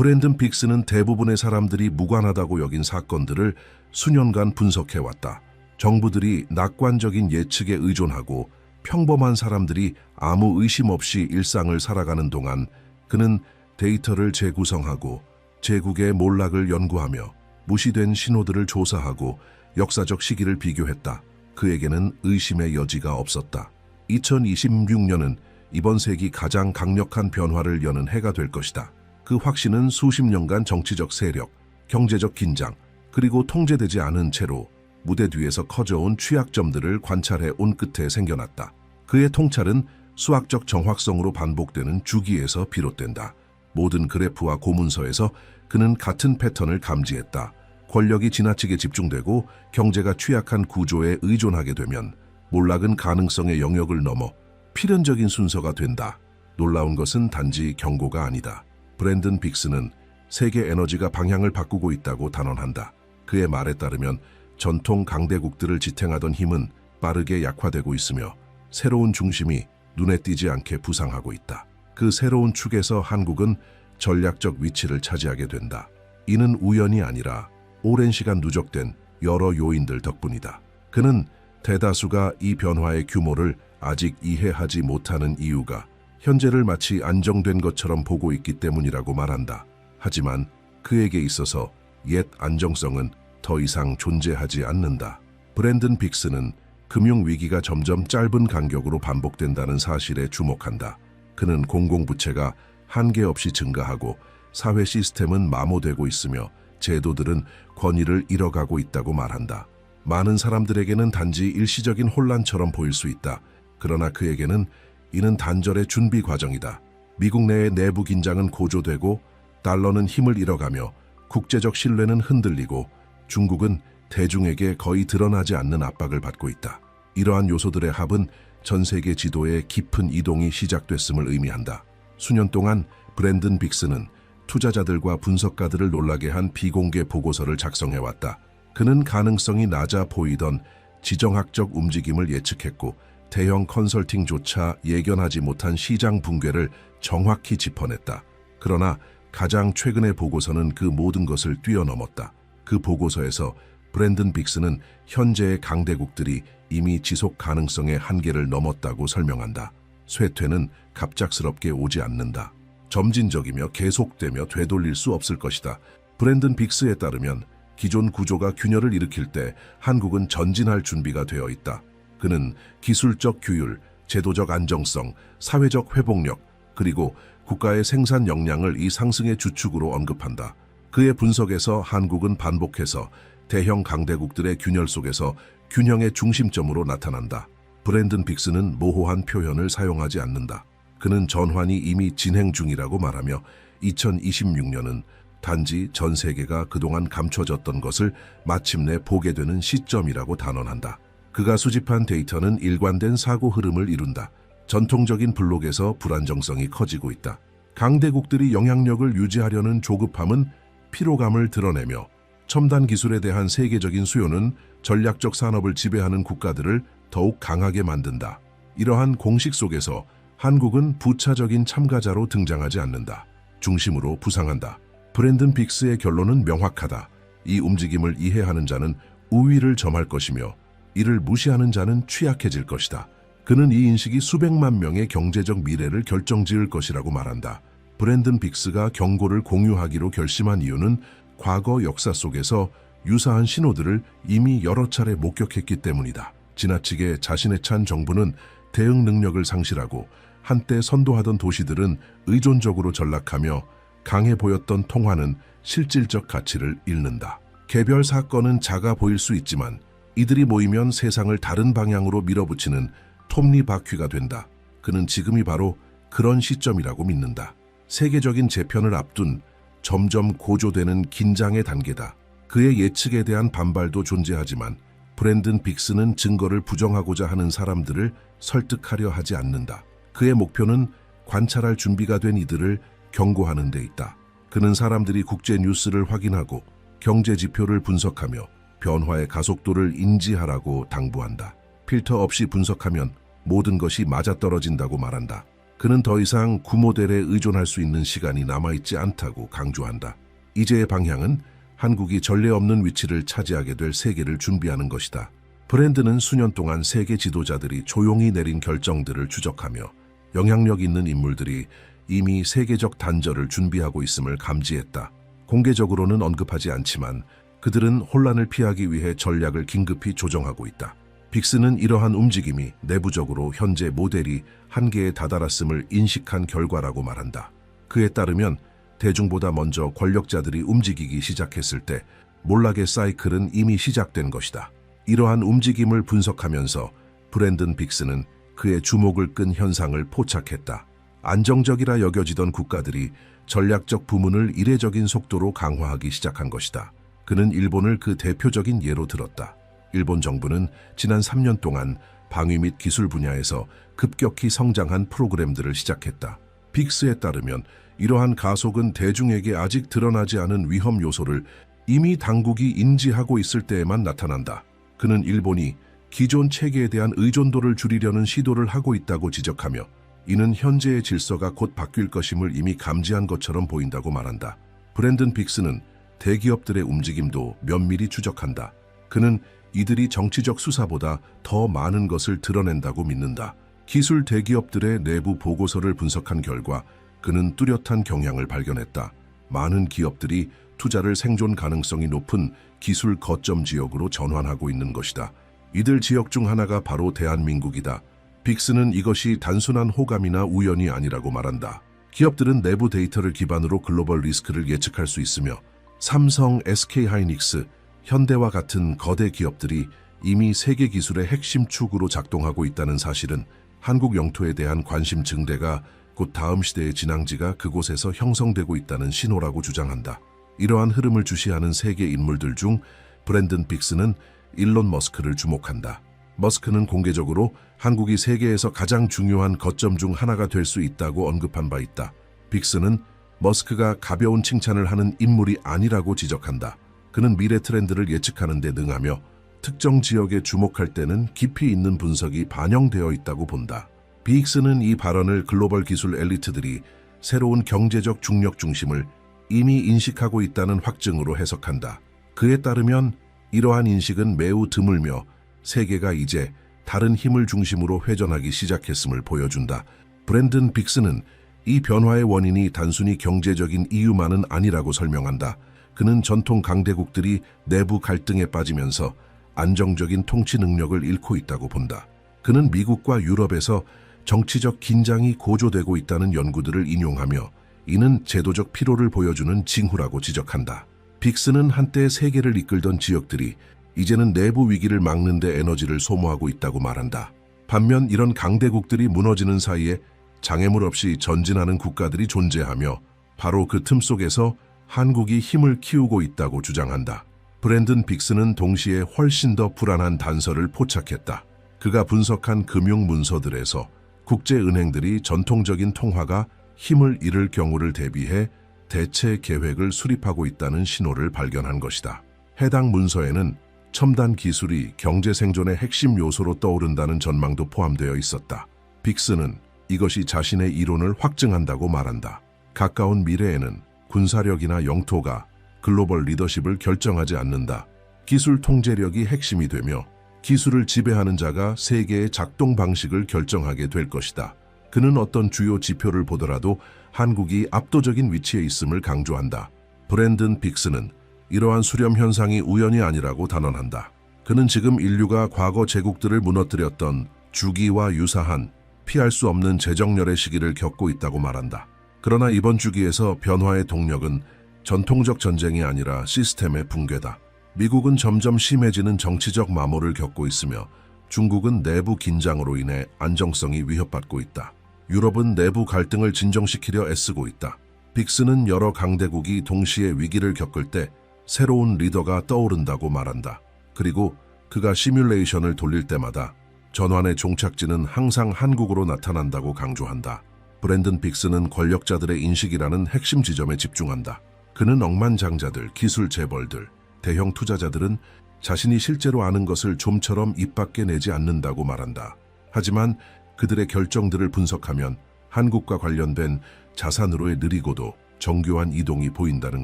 브랜든 빅스는 대부분의 사람들이 무관하다고 여긴 사건들을 수년간 분석해왔다. 정부들이 낙관적인 예측에 의존하고 평범한 사람들이 아무 의심 없이 일상을 살아가는 동안 그는 데이터를 재구성하고 제국의 몰락을 연구하며 무시된 신호들을 조사하고 역사적 시기를 비교했다. 그에게는 의심의 여지가 없었다. 2026년은 이번 세기 가장 강력한 변화를 여는 해가 될 것이다. 그 확신은 수십 년간 정치적 세력, 경제적 긴장, 그리고 통제되지 않은 채로 무대 뒤에서 커져온 취약점들을 관찰해 온 끝에 생겨났다. 그의 통찰은 수학적 정확성으로 반복되는 주기에서 비롯된다. 모든 그래프와 고문서에서 그는 같은 패턴을 감지했다. 권력이 지나치게 집중되고 경제가 취약한 구조에 의존하게 되면 몰락은 가능성의 영역을 넘어 필연적인 순서가 된다. 놀라운 것은 단지 경고가 아니다. 브랜든 빅스는 세계 에너지가 방향을 바꾸고 있다고 단언한다. 그의 말에 따르면 전통 강대국들을 지탱하던 힘은 빠르게 약화되고 있으며 새로운 중심이 눈에 띄지 않게 부상하고 있다. 그 새로운 축에서 한국은 전략적 위치를 차지하게 된다. 이는 우연이 아니라 오랜 시간 누적된 여러 요인들 덕분이다. 그는 대다수가 이 변화의 규모를 아직 이해하지 못하는 이유가 현재를 마치 안정된 것처럼 보고 있기 때문이라고 말한다. 하지만 그에게 있어서 옛 안정성은 더 이상 존재하지 않는다. 브랜든 빅스는 금융위기가 점점 짧은 간격으로 반복된다는 사실에 주목한다. 그는 공공부채가 한계 없이 증가하고 사회 시스템은 마모되고 있으며 제도들은 권위를 잃어가고 있다고 말한다. 많은 사람들에게는 단지 일시적인 혼란처럼 보일 수 있다. 그러나 그에게는 이는 단절의 준비 과정이다. 미국 내의 내부 긴장은 고조되고 달러는 힘을 잃어가며 국제적 신뢰는 흔들리고 중국은 대중에게 거의 드러나지 않는 압박을 받고 있다. 이러한 요소들의 합은 전 세계 지도에 깊은 이동이 시작됐음을 의미한다. 수년 동안 브랜든 빅스는 투자자들과 분석가들을 놀라게 한 비공개 보고서를 작성해왔다. 그는 가능성이 낮아 보이던 지정학적 움직임을 예측했고 대형 컨설팅조차 예견하지 못한 시장 붕괴를 정확히 짚어냈다. 그러나 가장 최근의 보고서는 그 모든 것을 뛰어넘었다. 그 보고서에서 브랜든 빅스는 현재의 강대국들이 이미 지속 가능성의 한계를 넘었다고 설명한다. 쇠퇴는 갑작스럽게 오지 않는다. 점진적이며 계속되며 되돌릴 수 없을 것이다. 브랜든 빅스에 따르면 기존 구조가 균열을 일으킬 때 한국은 전진할 준비가 되어 있다. 그는 기술적 규율, 제도적 안정성, 사회적 회복력, 그리고 국가의 생산 역량을 이 상승의 주축으로 언급한다. 그의 분석에서 한국은 반복해서 대형 강대국들의 균열 속에서 균형의 중심점으로 나타난다. 브랜든 빅스는 모호한 표현을 사용하지 않는다. 그는 전환이 이미 진행 중이라고 말하며 2026년은 단지 전 세계가 그동안 감춰졌던 것을 마침내 보게 되는 시점이라고 단언한다. 그가 수집한 데이터는 일관된 사고 흐름을 이룬다. 전통적인 블록에서 불안정성이 커지고 있다. 강대국들이 영향력을 유지하려는 조급함은 피로감을 드러내며 첨단 기술에 대한 세계적인 수요는 전략적 산업을 지배하는 국가들을 더욱 강하게 만든다. 이러한 공식 속에서 한국은 부차적인 참가자로 등장하지 않는다. 중심으로 부상한다. 브랜든 빅스의 결론은 명확하다. 이 움직임을 이해하는 자는 우위를 점할 것이며 이를 무시하는 자는 취약해질 것이다. 그는 이 인식이 수백만 명의 경제적 미래를 결정지을 것이라고 말한다. 브랜든 빅스가 경고를 공유하기로 결심한 이유는 과거 역사 속에서 유사한 신호들을 이미 여러 차례 목격했기 때문이다. 지나치게 자신에 찬 정부는 대응 능력을 상실하고 한때 선도하던 도시들은 의존적으로 전락하며 강해 보였던 통화는 실질적 가치를 잃는다. 개별 사건은 작아 보일 수 있지만 이들이 모이면 세상을 다른 방향으로 밀어붙이는 톱니바퀴가 된다. 그는 지금이 바로 그런 시점이라고 믿는다. 세계적인 재편을 앞둔 점점 고조되는 긴장의 단계다. 그의 예측에 대한 반발도 존재하지만 브랜든 빅스는 증거를 부정하고자 하는 사람들을 설득하려 하지 않는다. 그의 목표는 관찰할 준비가 된 이들을 경고하는 데 있다. 그는 사람들이 국제 뉴스를 확인하고 경제 지표를 분석하며 변화의 가속도를 인지하라고 당부한다. 필터 없이 분석하면 모든 것이 맞아떨어진다고 말한다. 그는 더 이상 구모델에 의존할 수 있는 시간이 남아있지 않다고 강조한다. 이제의 방향은 한국이 전례 없는 위치를 차지하게 될 세계를 준비하는 것이다. 브랜드는 수년 동안 세계 지도자들이 조용히 내린 결정들을 추적하며 영향력 있는 인물들이 이미 세계적 단절을 준비하고 있음을 감지했다. 공개적으로는 언급하지 않지만 그들은 혼란을 피하기 위해 전략을 긴급히 조정하고 있다. 빅스는 이러한 움직임이 내부적으로 현재 모델이 한계에 다다랐음을 인식한 결과라고 말한다. 그에 따르면 대중보다 먼저 권력자들이 움직이기 시작했을 때 몰락의 사이클은 이미 시작된 것이다. 이러한 움직임을 분석하면서 브랜든 빅스는 그의 주목을 끈 현상을 포착했다. 안정적이라 여겨지던 국가들이 전략적 부문을 이례적인 속도로 강화하기 시작한 것이다. 그는 일본을 그 대표적인 예로 들었다. 일본 정부는 지난 3년 동안 방위 및 기술 분야에서 급격히 성장한 프로그램들을 시작했다. 빅스에 따르면 이러한 가속은 대중에게 아직 드러나지 않은 위험 요소를 이미 당국이 인지하고 있을 때에만 나타난다. 그는 일본이 기존 체계에 대한 의존도를 줄이려는 시도를 하고 있다고 지적하며 이는 현재의 질서가 곧 바뀔 것임을 이미 감지한 것처럼 보인다고 말한다. 브랜든 빅스는 대기업들의 움직임도 면밀히 추적한다. 그는 이들이 정치적 수사보다 더 많은 것을 드러낸다고 믿는다. 기술 대기업들의 내부 보고서를 분석한 결과 그는 뚜렷한 경향을 발견했다. 많은 기업들이 투자를 생존 가능성이 높은 기술 거점 지역으로 전환하고 있는 것이다. 이들 지역 중 하나가 바로 대한민국이다. 빅스는 이것이 단순한 호감이나 우연이 아니라고 말한다. 기업들은 내부 데이터를 기반으로 글로벌 리스크를 예측할 수 있으며 삼성, SK하이닉스, 현대와 같은 거대 기업들이 이미 세계 기술의 핵심 축으로 작동하고 있다는 사실은 한국 영토에 대한 관심 증대가 곧 다음 시대의 진앙지가 그곳에서 형성되고 있다는 신호라고 주장한다. 이러한 흐름을 주시하는 세계 인물들 중 브랜든 빅스는 일론 머스크를 주목한다. 머스크는 공개적으로 한국이 세계에서 가장 중요한 거점 중 하나가 될 수 있다고 언급한 바 있다. 빅스는 머스크가 가벼운 칭찬을 하는 인물이 아니라고 지적한다. 그는 미래 트렌드를 예측하는 데 능하며 특정 지역에 주목할 때는 깊이 있는 분석이 반영되어 있다고 본다. 빅스는 이 발언을 글로벌 기술 엘리트들이 새로운 경제적 중력 중심을 이미 인식하고 있다는 확증으로 해석한다. 그에 따르면 이러한 인식은 매우 드물며 세계가 이제 다른 힘을 중심으로 회전하기 시작했음을 보여준다. 브랜든 빅스는 이 변화의 원인이 단순히 경제적인 이유만은 아니라고 설명한다. 그는 전통 강대국들이 내부 갈등에 빠지면서 안정적인 통치 능력을 잃고 있다고 본다. 그는 미국과 유럽에서 정치적 긴장이 고조되고 있다는 연구들을 인용하며 이는 제도적 피로를 보여주는 징후라고 지적한다. 빅스는 한때 세계를 이끌던 지역들이 이제는 내부 위기를 막는 데 에너지를 소모하고 있다고 말한다. 반면 이런 강대국들이 무너지는 사이에 장애물 없이 전진하는 국가들이 존재하며 바로 그 틈 속에서 한국이 힘을 키우고 있다고 주장한다. 브랜든 빅스는 동시에 훨씬 더 불안한 단서를 포착했다. 그가 분석한 금융 문서들에서 국제은행들이 전통적인 통화가 힘을 잃을 경우를 대비해 대체 계획을 수립하고 있다는 신호를 발견한 것이다. 해당 문서에는 첨단 기술이 경제 생존의 핵심 요소로 떠오른다는 전망도 포함되어 있었다. 빅스는 이것이 자신의 이론을 확증한다고 말한다. 가까운 미래에는 군사력이나 영토가 글로벌 리더십을 결정하지 않는다. 기술 통제력이 핵심이 되며 기술을 지배하는 자가 세계의 작동 방식을 결정하게 될 것이다. 그는 어떤 주요 지표를 보더라도 한국이 압도적인 위치에 있음을 강조한다. 브랜든 빅스는 이러한 수렴 현상이 우연이 아니라고 단언한다. 그는 지금 인류가 과거 제국들을 무너뜨렸던 주기와 유사한 피할 수 없는 재정렬의 시기를 겪고 있다고 말한다. 그러나 이번 주기에서 변화의 동력은 전통적 전쟁이 아니라 시스템의 붕괴다. 미국은 점점 심해지는 정치적 마모를 겪고 있으며 중국은 내부 긴장으로 인해 안정성이 위협받고 있다. 유럽은 내부 갈등을 진정시키려 애쓰고 있다. 빅스는 여러 강대국이 동시에 위기를 겪을 때 새로운 리더가 떠오른다고 말한다. 그리고 그가 시뮬레이션을 돌릴 때마다 전환의 종착지는 항상 한국으로 나타난다고 강조한다. 브랜든 빅스는 권력자들의 인식이라는 핵심 지점에 집중한다. 그는 억만장자들, 기술 재벌들, 대형 투자자들은 자신이 실제로 아는 것을 좀처럼 입 밖에 내지 않는다고 말한다. 하지만 그들의 결정들을 분석하면 한국과 관련된 자산으로의 느리고도 정교한 이동이 보인다는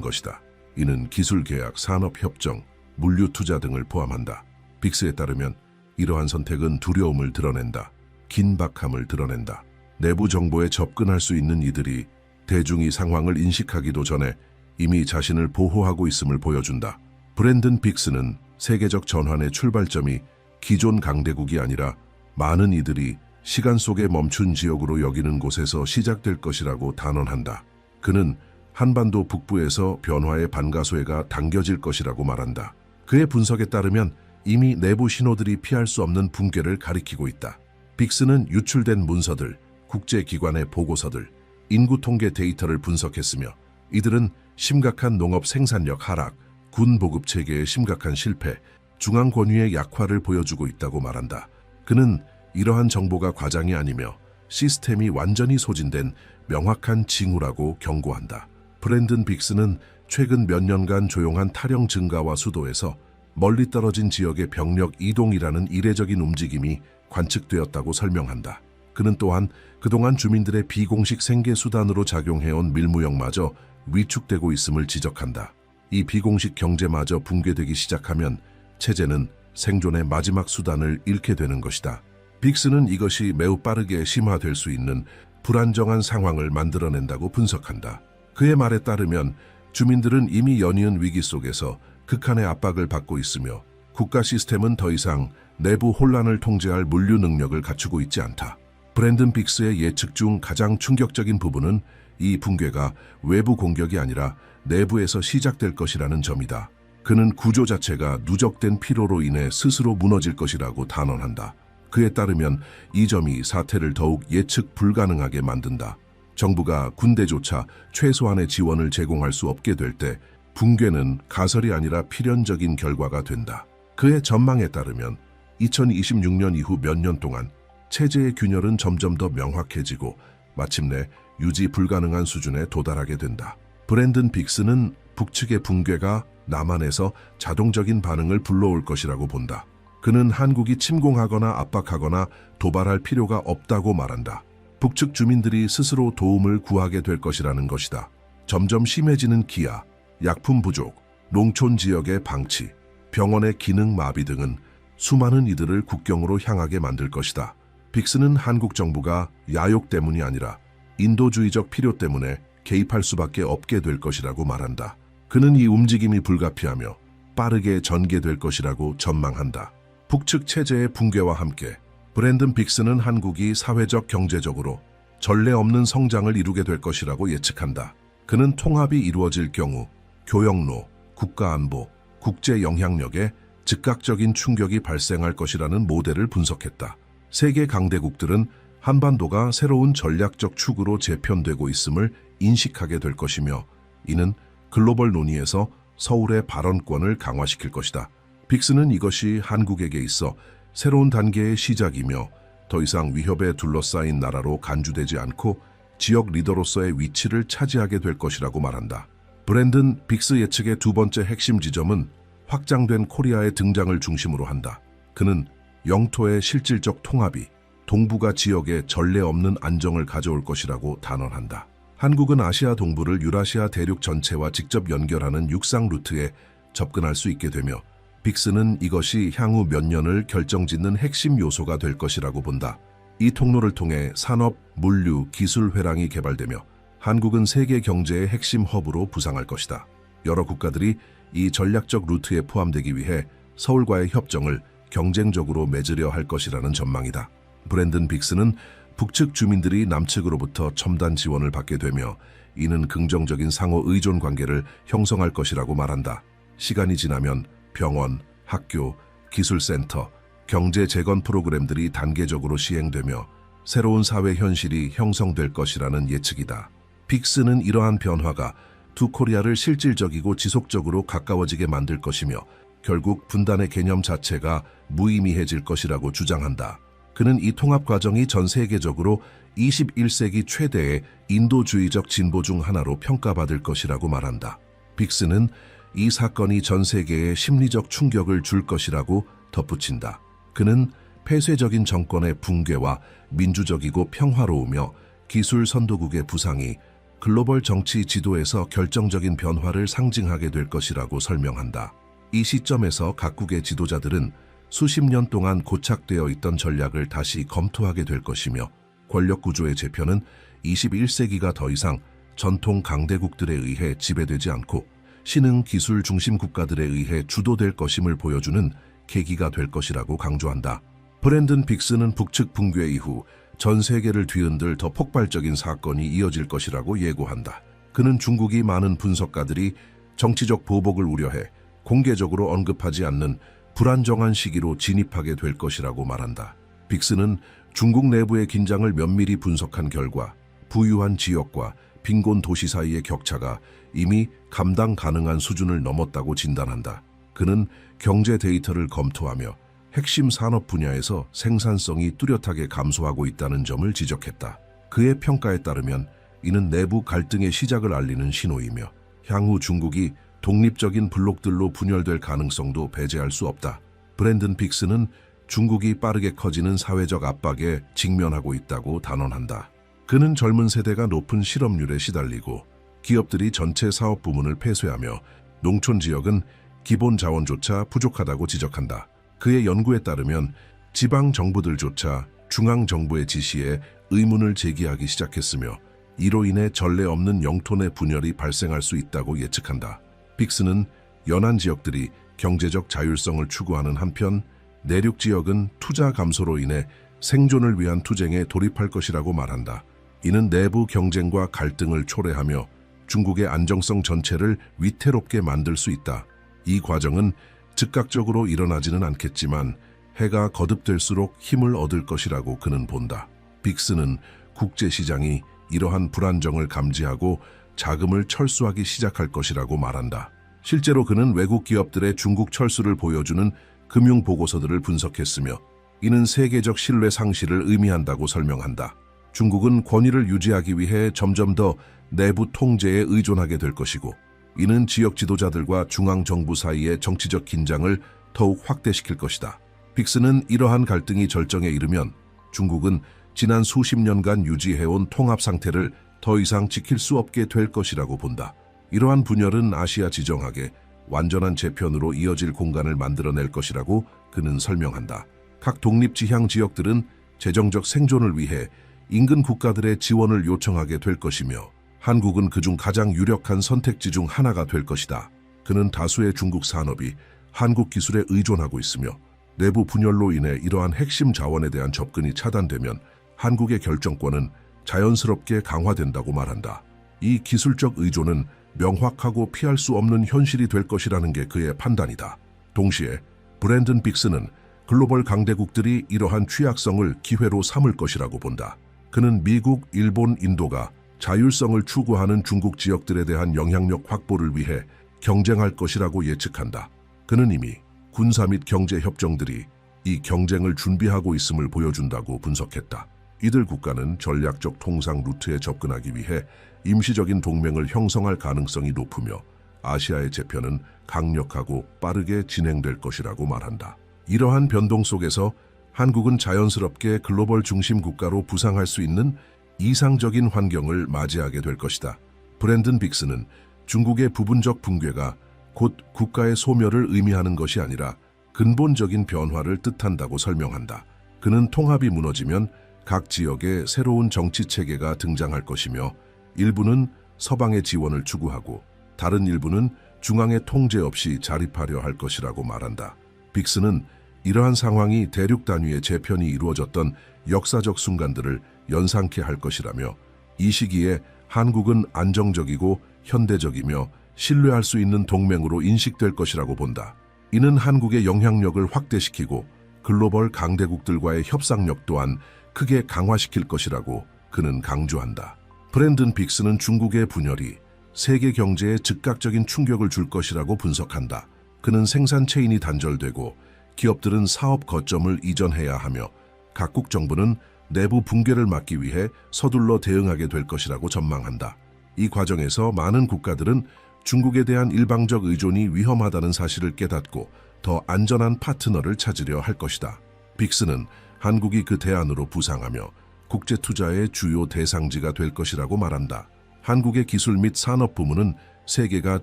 것이다. 이는 기술계약, 산업협정, 물류투자 등을 포함한다. 빅스에 따르면 이러한 선택은 두려움을 드러낸다. 긴박함을 드러낸다. 내부 정보에 접근할 수 있는 이들이 대중이 상황을 인식하기도 전에 이미 자신을 보호하고 있음을 보여준다. 브랜든 빅스는 세계적 전환의 출발점이 기존 강대국이 아니라 많은 이들이 시간 속에 멈춘 지역으로 여기는 곳에서 시작될 것이라고 단언한다. 그는 한반도 북부에서 변화의 반가소해가 당겨질 것이라고 말한다. 그의 분석에 따르면 이미 내부 신호들이 피할 수 없는 붕괴를 가리키고 있다. 빅스는 유출된 문서들, 국제기관의 보고서들, 인구 통계 데이터를 분석했으며 이들은 심각한 농업 생산력 하락, 군 보급 체계의 심각한 실패, 중앙 권위의 약화를 보여주고 있다고 말한다. 그는 이러한 정보가 과장이 아니며 시스템이 완전히 소진된 명확한 징후라고 경고한다. 브랜든 빅스는 최근 몇 년간 조용한 탈영 증가와 수도에서 멀리 떨어진 지역의 병력 이동이라는 이례적인 움직임이 관측되었다고 설명한다. 그는 또한 그동안 주민들의 비공식 생계 수단으로 작용해온 밀무역마저 위축되고 있음을 지적한다. 이 비공식 경제마저 붕괴되기 시작하면 체제는 생존의 마지막 수단을 잃게 되는 것이다. 빅스는 이것이 매우 빠르게 심화될 수 있는 불안정한 상황을 만들어낸다고 분석한다. 그의 말에 따르면 주민들은 이미 연이은 위기 속에서 극한의 압박을 받고 있으며 국가 시스템은 더 이상 내부 혼란을 통제할 물류 능력을 갖추고 있지 않다. 브랜든 빅스의 예측 중 가장 충격적인 부분은 이 붕괴가 외부 공격이 아니라 내부에서 시작될 것이라는 점이다. 그는 구조 자체가 누적된 피로로 인해 스스로 무너질 것이라고 단언한다. 그에 따르면 이 점이 사태를 더욱 예측 불가능하게 만든다. 정부가 군대조차 최소한의 지원을 제공할 수 없게 될 때 붕괴는 가설이 아니라 필연적인 결과가 된다. 그의 전망에 따르면 2026년 이후 몇 년 동안 체제의 균열은 점점 더 명확해지고 마침내 유지 불가능한 수준에 도달하게 된다. 브랜든 빅스는 북측의 붕괴가 남한에서 자동적인 반응을 불러올 것이라고 본다. 그는 한국이 침공하거나 압박하거나 도발할 필요가 없다고 말한다. 북측 주민들이 스스로 도움을 구하게 될 것이라는 것이다. 점점 심해지는 기아, 약품 부족, 농촌 지역의 방치, 병원의 기능 마비 등은 수많은 이들을 국경으로 향하게 만들 것이다. 빅스는 한국 정부가 야욕 때문이 아니라 인도주의적 필요 때문에 개입할 수밖에 없게 될 것이라고 말한다. 그는 이 움직임이 불가피하며 빠르게 전개될 것이라고 전망한다. 북측 체제의 붕괴와 함께 브랜든 빅스는 한국이 사회적 경제적으로 전례 없는 성장을 이루게 될 것이라고 예측한다. 그는 통합이 이루어질 경우 교역로, 국가안보, 국제 영향력에 즉각적인 충격이 발생할 것이라는 모델을 분석했다. 세계 강대국들은 한반도가 새로운 전략적 축으로 재편되고 있음을 인식하게 될 것이며 이는 글로벌 논의에서 서울의 발언권을 강화시킬 것이다. 빅스는 이것이 한국에게 있어 새로운 단계의 시작이며 더 이상 위협에 둘러싸인 나라로 간주되지 않고 지역 리더로서의 위치를 차지하게 될 것이라고 말한다. 브랜든 빅스 예측의 두 번째 핵심 지점은 확장된 코리아의 등장을 중심으로 한다. 그는 영토의 실질적 통합이 동북아 지역에 전례 없는 안정을 가져올 것이라고 단언한다. 한국은 아시아 동부를 유라시아 대륙 전체와 직접 연결하는 육상 루트에 접근할 수 있게 되며 빅스는 이것이 향후 몇 년을 결정짓는 핵심 요소가 될 것이라고 본다. 이 통로를 통해 산업, 물류, 기술 회랑이 개발되며 한국은 세계 경제의 핵심 허브로 부상할 것이다. 여러 국가들이 이 전략적 루트에 포함되기 위해 서울과의 협정을 경쟁적으로 맺으려 할 것이라는 전망이다. 브랜든 빅스는 북측 주민들이 남측으로부터 첨단 지원을 받게 되며 이는 긍정적인 상호 의존 관계를 형성할 것이라고 말한다. 시간이 지나면 병원, 학교, 기술센터, 경제 재건 프로그램들이 단계적으로 시행되며 새로운 사회 현실이 형성될 것이라는 예측이다. 빅스는 이러한 변화가 두 코리아를 실질적이고 지속적으로 가까워지게 만들 것이며 결국 분단의 개념 자체가 무의미해질 것이라고 주장한다. 그는 이 통합 과정이 전 세계적으로 21세기 최대의 인도주의적 진보 중 하나로 평가받을 것이라고 말한다. 빅스는 이 사건이 전 세계에 심리적 충격을 줄 것이라고 덧붙인다. 그는 폐쇄적인 정권의 붕괴와 민주적이고 평화로우며 기술 선도국의 부상이 글로벌 정치 지도에서 결정적인 변화를 상징하게 될 것이라고 설명한다. 이 시점에서 각국의 지도자들은 수십 년 동안 고착되어 있던 전략을 다시 검토하게 될 것이며 권력 구조의 재편은 21세기가 더 이상 전통 강대국들에 의해 지배되지 않고 신흥 기술 중심 국가들에 의해 주도될 것임을 보여주는 계기가 될 것이라고 강조한다. 브랜든 빅스는 북측 붕괴 이후 전 세계를 뒤흔들 더 폭발적인 사건이 이어질 것이라고 예고한다. 그는 중국이 많은 분석가들이 정치적 보복을 우려해 공개적으로 언급하지 않는 불안정한 시기로 진입하게 될 것이라고 말한다. 빅스는 중국 내부의 긴장을 면밀히 분석한 결과 부유한 지역과 빈곤 도시 사이의 격차가 이미 감당 가능한 수준을 넘었다고 진단한다. 그는 경제 데이터를 검토하며 핵심 산업 분야에서 생산성이 뚜렷하게 감소하고 있다는 점을 지적했다. 그의 평가에 따르면 이는 내부 갈등의 시작을 알리는 신호이며 향후 중국이 독립적인 블록들로 분열될 가능성도 배제할 수 없다. 브랜든 빅스는 중국이 빠르게 커지는 사회적 압박에 직면하고 있다고 단언한다. 그는 젊은 세대가 높은 실업률에 시달리고 기업들이 전체 사업 부문을 폐쇄하며 농촌 지역은 기본 자원조차 부족하다고 지적한다. 그의 연구에 따르면 지방 정부들조차 중앙 정부의 지시에 의문을 제기하기 시작했으며 이로 인해 전례 없는 영토 내 분열이 발생할 수 있다고 예측한다. 빅스는 연안 지역들이 경제적 자율성을 추구하는 한편 내륙 지역은 투자 감소로 인해 생존을 위한 투쟁에 돌입할 것이라고 말한다. 이는 내부 경쟁과 갈등을 초래하며 중국의 안정성 전체를 위태롭게 만들 수 있다. 이 과정은 즉각적으로 일어나지는 않겠지만 해가 거듭될수록 힘을 얻을 것이라고 그는 본다. 빅스는 국제시장이 이러한 불안정을 감지하고 자금을 철수하기 시작할 것이라고 말한다. 실제로 그는 외국 기업들의 중국 철수를 보여주는 금융 보고서들을 분석했으며 이는 세계적 신뢰 상실을 의미한다고 설명한다. 중국은 권위를 유지하기 위해 점점 더 내부 통제에 의존하게 될 것이고 이는 지역 지도자들과 중앙정부 사이의 정치적 긴장을 더욱 확대시킬 것이다. 빅스는 이러한 갈등이 절정에 이르면 중국은 지난 수십 년간 유지해온 통합 상태를 더 이상 지킬 수 없게 될 것이라고 본다. 이러한 분열은 아시아 지정학의 완전한 재편으로 이어질 공간을 만들어낼 것이라고 그는 설명한다. 각 독립지향 지역들은 재정적 생존을 위해 인근 국가들의 지원을 요청하게 될 것이며 한국은 그중 가장 유력한 선택지 중 하나가 될 것이다. 그는 다수의 중국 산업이 한국 기술에 의존하고 있으며 내부 분열로 인해 이러한 핵심 자원에 대한 접근이 차단되면 한국의 결정권은 자연스럽게 강화된다고 말한다. 이 기술적 의존은 명확하고 피할 수 없는 현실이 될 것이라는 게 그의 판단이다. 동시에 브랜든 빅스는 글로벌 강대국들이 이러한 취약성을 기회로 삼을 것이라고 본다. 그는 미국, 일본, 인도가 자율성을 추구하는 중국 지역들에 대한 영향력 확보를 위해 경쟁할 것이라고 예측한다. 그는 이미 군사 및 경제 협정들이 이 경쟁을 준비하고 있음을 보여준다고 분석했다. 이들 국가는 전략적 통상 루트에 접근하기 위해 임시적인 동맹을 형성할 가능성이 높으며 아시아의 재편은 강력하고 빠르게 진행될 것이라고 말한다. 이러한 변동 속에서 한국은 자연스럽게 글로벌 중심 국가로 부상할 수 있는 이상적인 환경을 맞이하게 될 것이다. 브랜든 빅스는 중국의 부분적 붕괴가 곧 국가의 소멸을 의미하는 것이 아니라 근본적인 변화를 뜻한다고 설명한다. 그는 통합이 무너지면 각 지역에 새로운 정치 체계가 등장할 것이며 일부는 서방의 지원을 추구하고 다른 일부는 중앙의 통제 없이 자립하려 할 것이라고 말한다. 빅스는 이러한 상황이 대륙 단위의 재편이 이루어졌던 역사적 순간들을 연상케 할 것이라며 이 시기에 한국은 안정적이고 현대적이며 신뢰할 수 있는 동맹으로 인식될 것이라고 본다. 이는 한국의 영향력을 확대시키고 글로벌 강대국들과의 협상력 또한 크게 강화시킬 것이라고 그는 강조한다. 브랜든 빅스는 중국의 분열이 세계 경제에 즉각적인 충격을 줄 것이라고 분석한다. 그는 생산 체인이 단절되고 기업들은 사업 거점을 이전해야 하며 각국 정부는 내부 붕괴를 막기 위해 서둘러 대응하게 될 것이라고 전망한다. 이 과정에서 많은 국가들은 중국에 대한 일방적 의존이 위험하다는 사실을 깨닫고 더 안전한 파트너를 찾으려 할 것이다. 빅스는 한국이 그 대안으로 부상하며 국제 투자의 주요 대상지가 될 것이라고 말한다. 한국의 기술 및 산업 부문은 세계가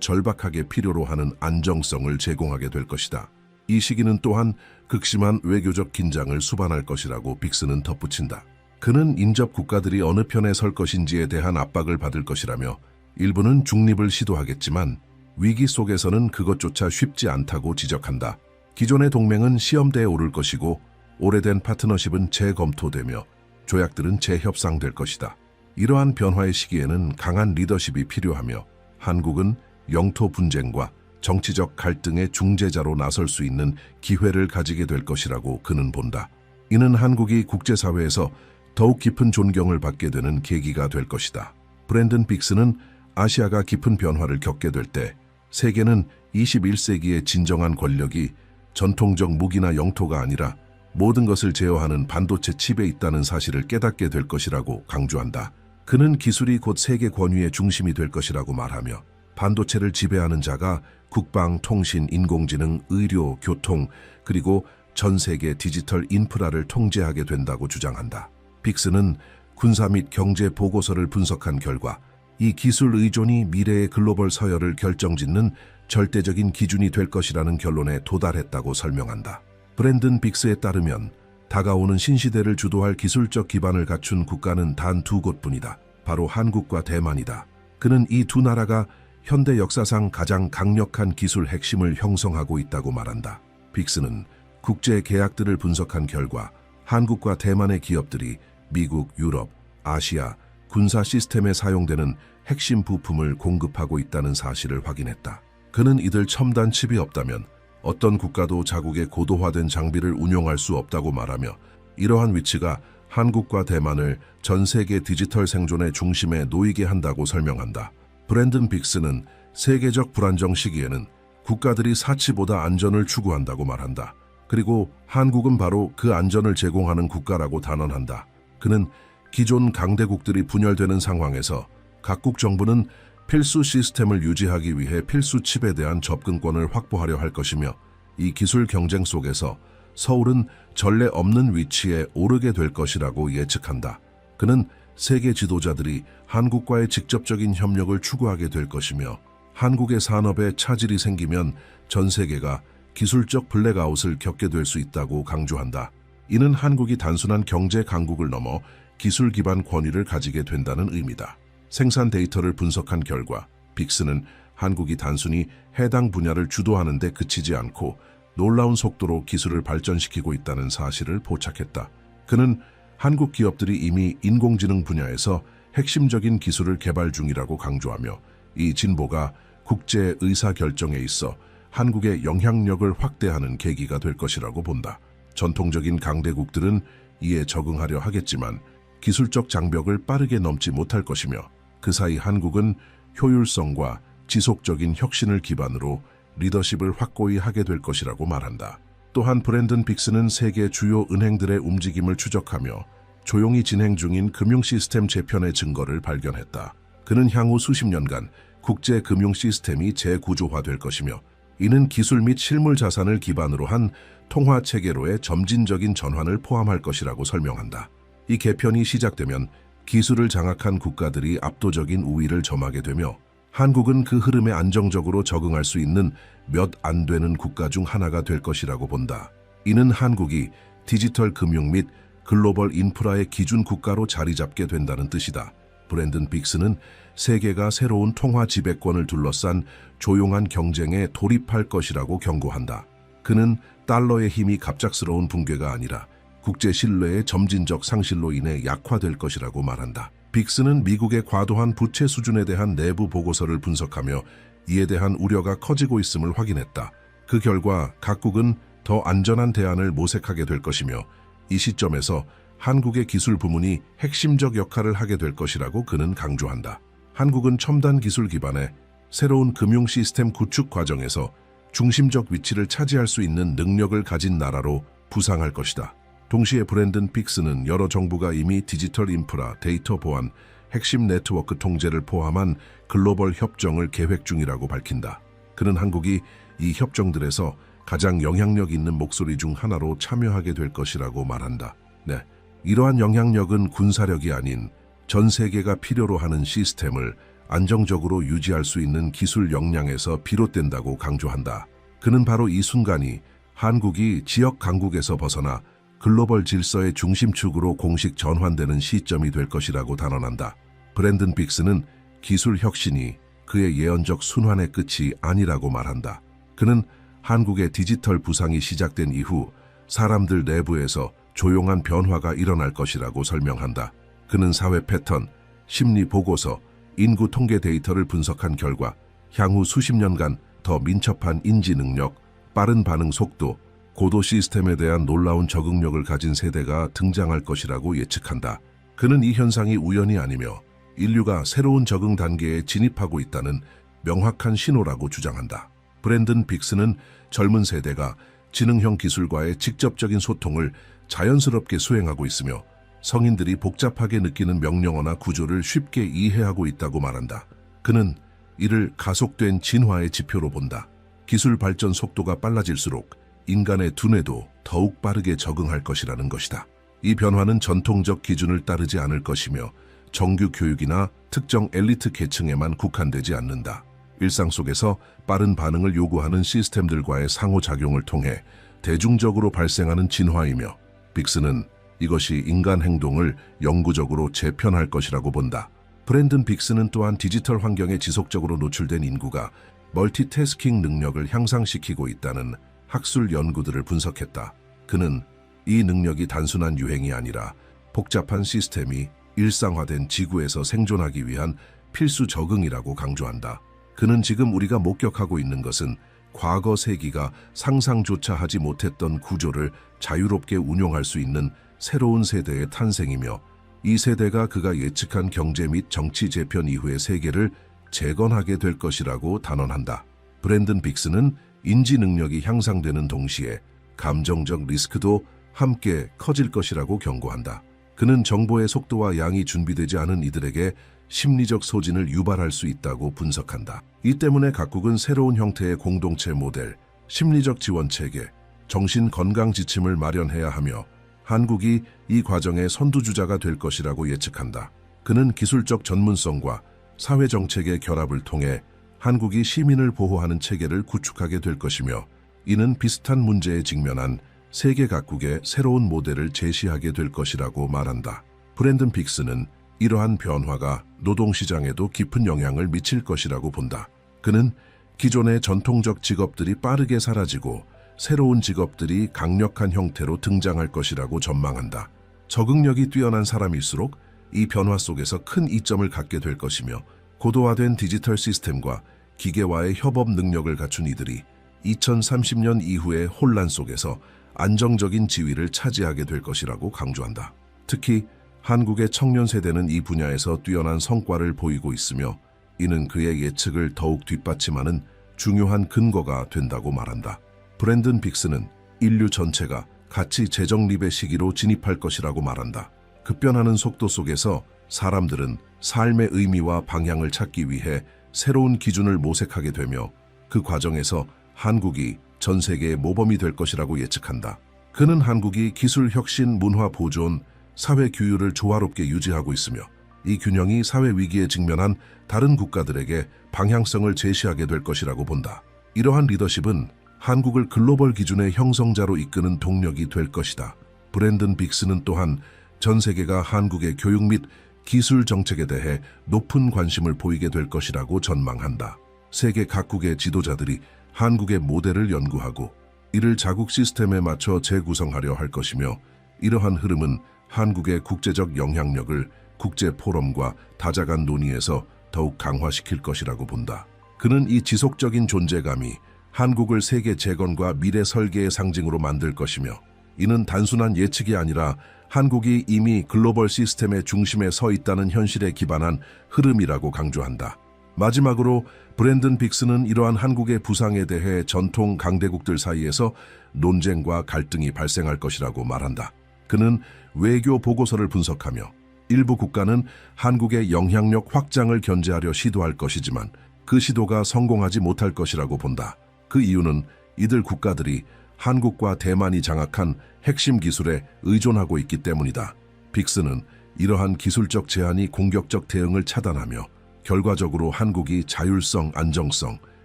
절박하게 필요로 하는 안정성을 제공하게 될 것이다. 이 시기는 또한 극심한 외교적 긴장을 수반할 것이라고 빅스는 덧붙인다. 그는 인접 국가들이 어느 편에 설 것인지에 대한 압박을 받을 것이라며 일부는 중립을 시도하겠지만 위기 속에서는 그것조차 쉽지 않다고 지적한다. 기존의 동맹은 시험대에 오를 것이고 오래된 파트너십은 재검토되며 조약들은 재협상될 것이다. 이러한 변화의 시기에는 강한 리더십이 필요하며 한국은 영토 분쟁과 정치적 갈등의 중재자로 나설 수 있는 기회를 가지게 될 것이라고 그는 본다. 이는 한국이 국제사회에서 더욱 깊은 존경을 받게 되는 계기가 될 것이다. 브랜든 빅스는 아시아가 깊은 변화를 겪게 될 때 세계는 21세기의 진정한 권력이 전통적 무기나 영토가 아니라 모든 것을 제어하는 반도체 칩에 있다는 사실을 깨닫게 될 것이라고 강조한다. 그는 기술이 곧 세계 권위의 중심이 될 것이라고 말하며 반도체를 지배하는 자가 국방, 통신, 인공지능, 의료, 교통, 그리고 전 세계 디지털 인프라를 통제하게 된다고 주장한다. 빅스는 군사 및 경제 보고서를 분석한 결과 이 기술 의존이 미래의 글로벌 서열을 결정짓는 절대적인 기준이 될 것이라는 결론에 도달했다고 설명한다. 브랜든 빅스에 따르면 다가오는 신시대를 주도할 기술적 기반을 갖춘 국가는 단 두 곳뿐이다. 바로 한국과 대만이다. 그는 이 두 나라가 현대 역사상 가장 강력한 기술 핵심을 형성하고 있다고 말한다. 빅스는 국제 계약들을 분석한 결과 한국과 대만의 기업들이 미국, 유럽, 아시아, 군사 시스템에 사용되는 핵심 부품을 공급하고 있다는 사실을 확인했다. 그는 이들 첨단 칩이 없다면 어떤 국가도 자국의 고도화된 장비를 운용할 수 없다고 말하며 이러한 위치가 한국과 대만을 전 세계 디지털 생존의 중심에 놓이게 한다고 설명한다. 브랜든 빅스는 세계적 불안정 시기에는 국가들이 사치보다 안전을 추구한다고 말한다. 그리고 한국은 바로 그 안전을 제공하는 국가라고 단언한다. 그는 기존 강대국들이 분열되는 상황에서 각국 정부는 필수 시스템을 유지하기 위해 필수 칩에 대한 접근권을 확보하려 할 것이며 이 기술 경쟁 속에서 서울은 전례 없는 위치에 오르게 될 것이라고 예측한다. 그는 세계 지도자들이 한국과의 직접적인 협력을 추구하게 될 것이며 한국의 산업에 차질이 생기면 전 세계가 기술적 블랙아웃을 겪게 될 수 있다고 강조한다. 이는 한국이 단순한 경제 강국을 넘어 기술 기반 권위를 가지게 된다는 의미다. 생산 데이터를 분석한 결과 빅스는 한국이 단순히 해당 분야를 주도하는 데 그치지 않고 놀라운 속도로 기술을 발전시키고 있다는 사실을 포착했다. 그는 한국 기업들이 이미 인공지능 분야에서 핵심적인 기술을 개발 중이라고 강조하며 이 진보가 국제 의사결정에 있어 한국의 영향력을 확대하는 계기가 될 것이라고 본다. 전통적인 강대국들은 이에 적응하려 하겠지만 기술적 장벽을 빠르게 넘지 못할 것이며 그 사이 한국은 효율성과 지속적인 혁신을 기반으로 리더십을 확고히 하게 될 것이라고 말한다. 또한 브랜든 빅스는 세계 주요 은행들의 움직임을 추적하며 조용히 진행 중인 금융 시스템 재편의 증거를 발견했다. 그는 향후 수십 년간 국제 금융 시스템이 재구조화될 것이며 이는 기술 및 실물 자산을 기반으로 한 통화 체계로의 점진적인 전환을 포함할 것이라고 설명한다. 이 개편이 시작되면 기술을 장악한 국가들이 압도적인 우위를 점하게 되며 한국은 그 흐름에 안정적으로 적응할 수 있는 몇 안 되는 국가 중 하나가 될 것이라고 본다. 이는 한국이 디지털 금융 및 글로벌 인프라의 기준 국가로 자리 잡게 된다는 뜻이다. 브랜든 빅스는 세계가 새로운 통화 지배권을 둘러싼 조용한 경쟁에 돌입할 것이라고 경고한다. 그는 달러의 힘이 갑작스러운 붕괴가 아니라 국제 신뢰의 점진적 상실로 인해 약화될 것이라고 말한다. 빅스는 미국의 과도한 부채 수준에 대한 내부 보고서를 분석하며 이에 대한 우려가 커지고 있음을 확인했다. 그 결과 각국은 더 안전한 대안을 모색하게 될 것이며 이 시점에서 한국의 기술 부문이 핵심적 역할을 하게 될 것이라고 그는 강조한다. 한국은 첨단 기술 기반의 새로운 금융 시스템 구축 과정에서 중심적 위치를 차지할 수 있는 능력을 가진 나라로 부상할 것이다. 동시에 브랜든 빅스는 여러 정부가 이미 디지털 인프라, 데이터 보안, 핵심 네트워크 통제를 포함한 글로벌 협정을 계획 중이라고 밝힌다. 그는 한국이 이 협정들에서 가장 영향력 있는 목소리 중 하나로 참여하게 될 것이라고 말한다. 네, 이러한 영향력은 군사력이 아닌 전 세계가 필요로 하는 시스템을 안정적으로 유지할 수 있는 기술 역량에서 비롯된다고 강조한다. 그는 바로 이 순간이 한국이 지역 강국에서 벗어나 글로벌 질서의 중심축으로 공식 전환되는 시점이 될 것이라고 단언한다. 브랜든 빅스는 기술 혁신이 그의 예언적 순환의 끝이 아니라고 말한다. 그는 한국의 디지털 부상이 시작된 이후 사람들 내부에서 조용한 변화가 일어날 것이라고 설명한다. 그는 사회 패턴, 심리 보고서, 인구 통계 데이터를 분석한 결과 향후 수십 년간 더 민첩한 인지 능력, 빠른 반응 속도, 고도 시스템에 대한 놀라운 적응력을 가진 세대가 등장할 것이라고 예측한다. 그는 이 현상이 우연이 아니며 인류가 새로운 적응 단계에 진입하고 있다는 명확한 신호라고 주장한다. 브랜든 빅스는 젊은 세대가 지능형 기술과의 직접적인 소통을 자연스럽게 수행하고 있으며 성인들이 복잡하게 느끼는 명령어나 구조를 쉽게 이해하고 있다고 말한다. 그는 이를 가속된 진화의 지표로 본다. 기술 발전 속도가 빨라질수록 인간의 두뇌도 더욱 빠르게 적응할 것이라는 것이다. 이 변화는 전통적 기준을 따르지 않을 것이며 정규 교육이나 특정 엘리트 계층에만 국한되지 않는다. 일상 속에서 빠른 반응을 요구하는 시스템들과의 상호작용을 통해 대중적으로 발생하는 진화이며 빅스는 이것이 인간 행동을 영구적으로 재편할 것이라고 본다. 브랜든 빅스는 또한 디지털 환경에 지속적으로 노출된 인구가 멀티태스킹 능력을 향상시키고 있다는 학술 연구들을 분석했다. 그는 이 능력이 단순한 유행이 아니라 복잡한 시스템이 일상화된 지구에서 생존하기 위한 필수 적응이라고 강조한다. 그는 지금 우리가 목격하고 있는 것은 과거 세기가 상상조차 하지 못했던 구조를 자유롭게 운용할 수 있는 새로운 세대의 탄생이며 이 세대가 그가 예측한 경제 및 정치 재편 이후의 세계를 재건하게 될 것이라고 단언한다. 브랜든 빅스는 인지 능력이 향상되는 동시에 감정적 리스크도 함께 커질 것이라고 경고한다. 그는 정보의 속도와 양이 준비되지 않은 이들에게 심리적 소진을 유발할 수 있다고 분석한다. 이 때문에 각국은 새로운 형태의 공동체 모델, 심리적 지원 체계, 정신 건강 지침을 마련해야 하며 한국이 이 과정의 선두주자가 될 것이라고 예측한다. 그는 기술적 전문성과 사회 정책의 결합을 통해 한국이 시민을 보호하는 체계를 구축하게 될 것이며 이는 비슷한 문제에 직면한 세계 각국의 새로운 모델을 제시하게 될 것이라고 말한다. 브랜든 빅스는 이러한 변화가 노동시장에도 깊은 영향을 미칠 것이라고 본다. 그는 기존의 전통적 직업들이 빠르게 사라지고 새로운 직업들이 강력한 형태로 등장할 것이라고 전망한다. 적응력이 뛰어난 사람일수록 이 변화 속에서 큰 이점을 갖게 될 것이며 고도화된 디지털 시스템과 기계와의 협업 능력을 갖춘 이들이 2030년 이후의 혼란 속에서 안정적인 지위를 차지하게 될 것이라고 강조한다. 특히 한국의 청년 세대는 이 분야에서 뛰어난 성과를 보이고 있으며 이는 그의 예측을 더욱 뒷받침하는 중요한 근거가 된다고 말한다. 브랜든 빅스는 인류 전체가 가치 재정립의 시기로 진입할 것이라고 말한다. 급변하는 속도 속에서 사람들은 삶의 의미와 방향을 찾기 위해 새로운 기준을 모색하게 되며 그 과정에서 한국이 전 세계의 모범이 될 것이라고 예측한다. 그는 한국이 기술 혁신, 문화 보존, 사회 규율을 조화롭게 유지하고 있으며 이 균형이 사회 위기에 직면한 다른 국가들에게 방향성을 제시하게 될 것이라고 본다. 이러한 리더십은 한국을 글로벌 기준의 형성자로 이끄는 동력이 될 것이다. 브랜든 빅스는 또한 전 세계가 한국의 교육 및 기술 정책에 대해 높은 관심을 보이게 될 것이라고 전망한다. 세계 각국의 지도자들이 한국의 모델을 연구하고 이를 자국 시스템에 맞춰 재구성하려 할 것이며 이러한 흐름은 한국의 국제적 영향력을 국제 포럼과 다자간 논의에서 더욱 강화시킬 것이라고 본다. 그는 이 지속적인 존재감이 한국을 세계 재건과 미래 설계의 상징으로 만들 것이며 이는 단순한 예측이 아니라 한국이 이미 글로벌 시스템의 중심에 서 있다는 현실에 기반한 흐름이라고 강조한다. 마지막으로 브랜든 빅스는 이러한 한국의 부상에 대해 전통 강대국들 사이에서 논쟁과 갈등이 발생할 것이라고 말한다. 그는 외교 보고서를 분석하며 일부 국가는 한국의 영향력 확장을 견제하려 시도할 것이지만 그 시도가 성공하지 못할 것이라고 본다. 그 이유는 이들 국가들이 한국과 대만이 장악한 핵심 기술에 의존하고 있기 때문이다. 빅스는 이러한 기술적 제한이 공격적 대응을 차단하며 결과적으로 한국이 자율성, 안정성,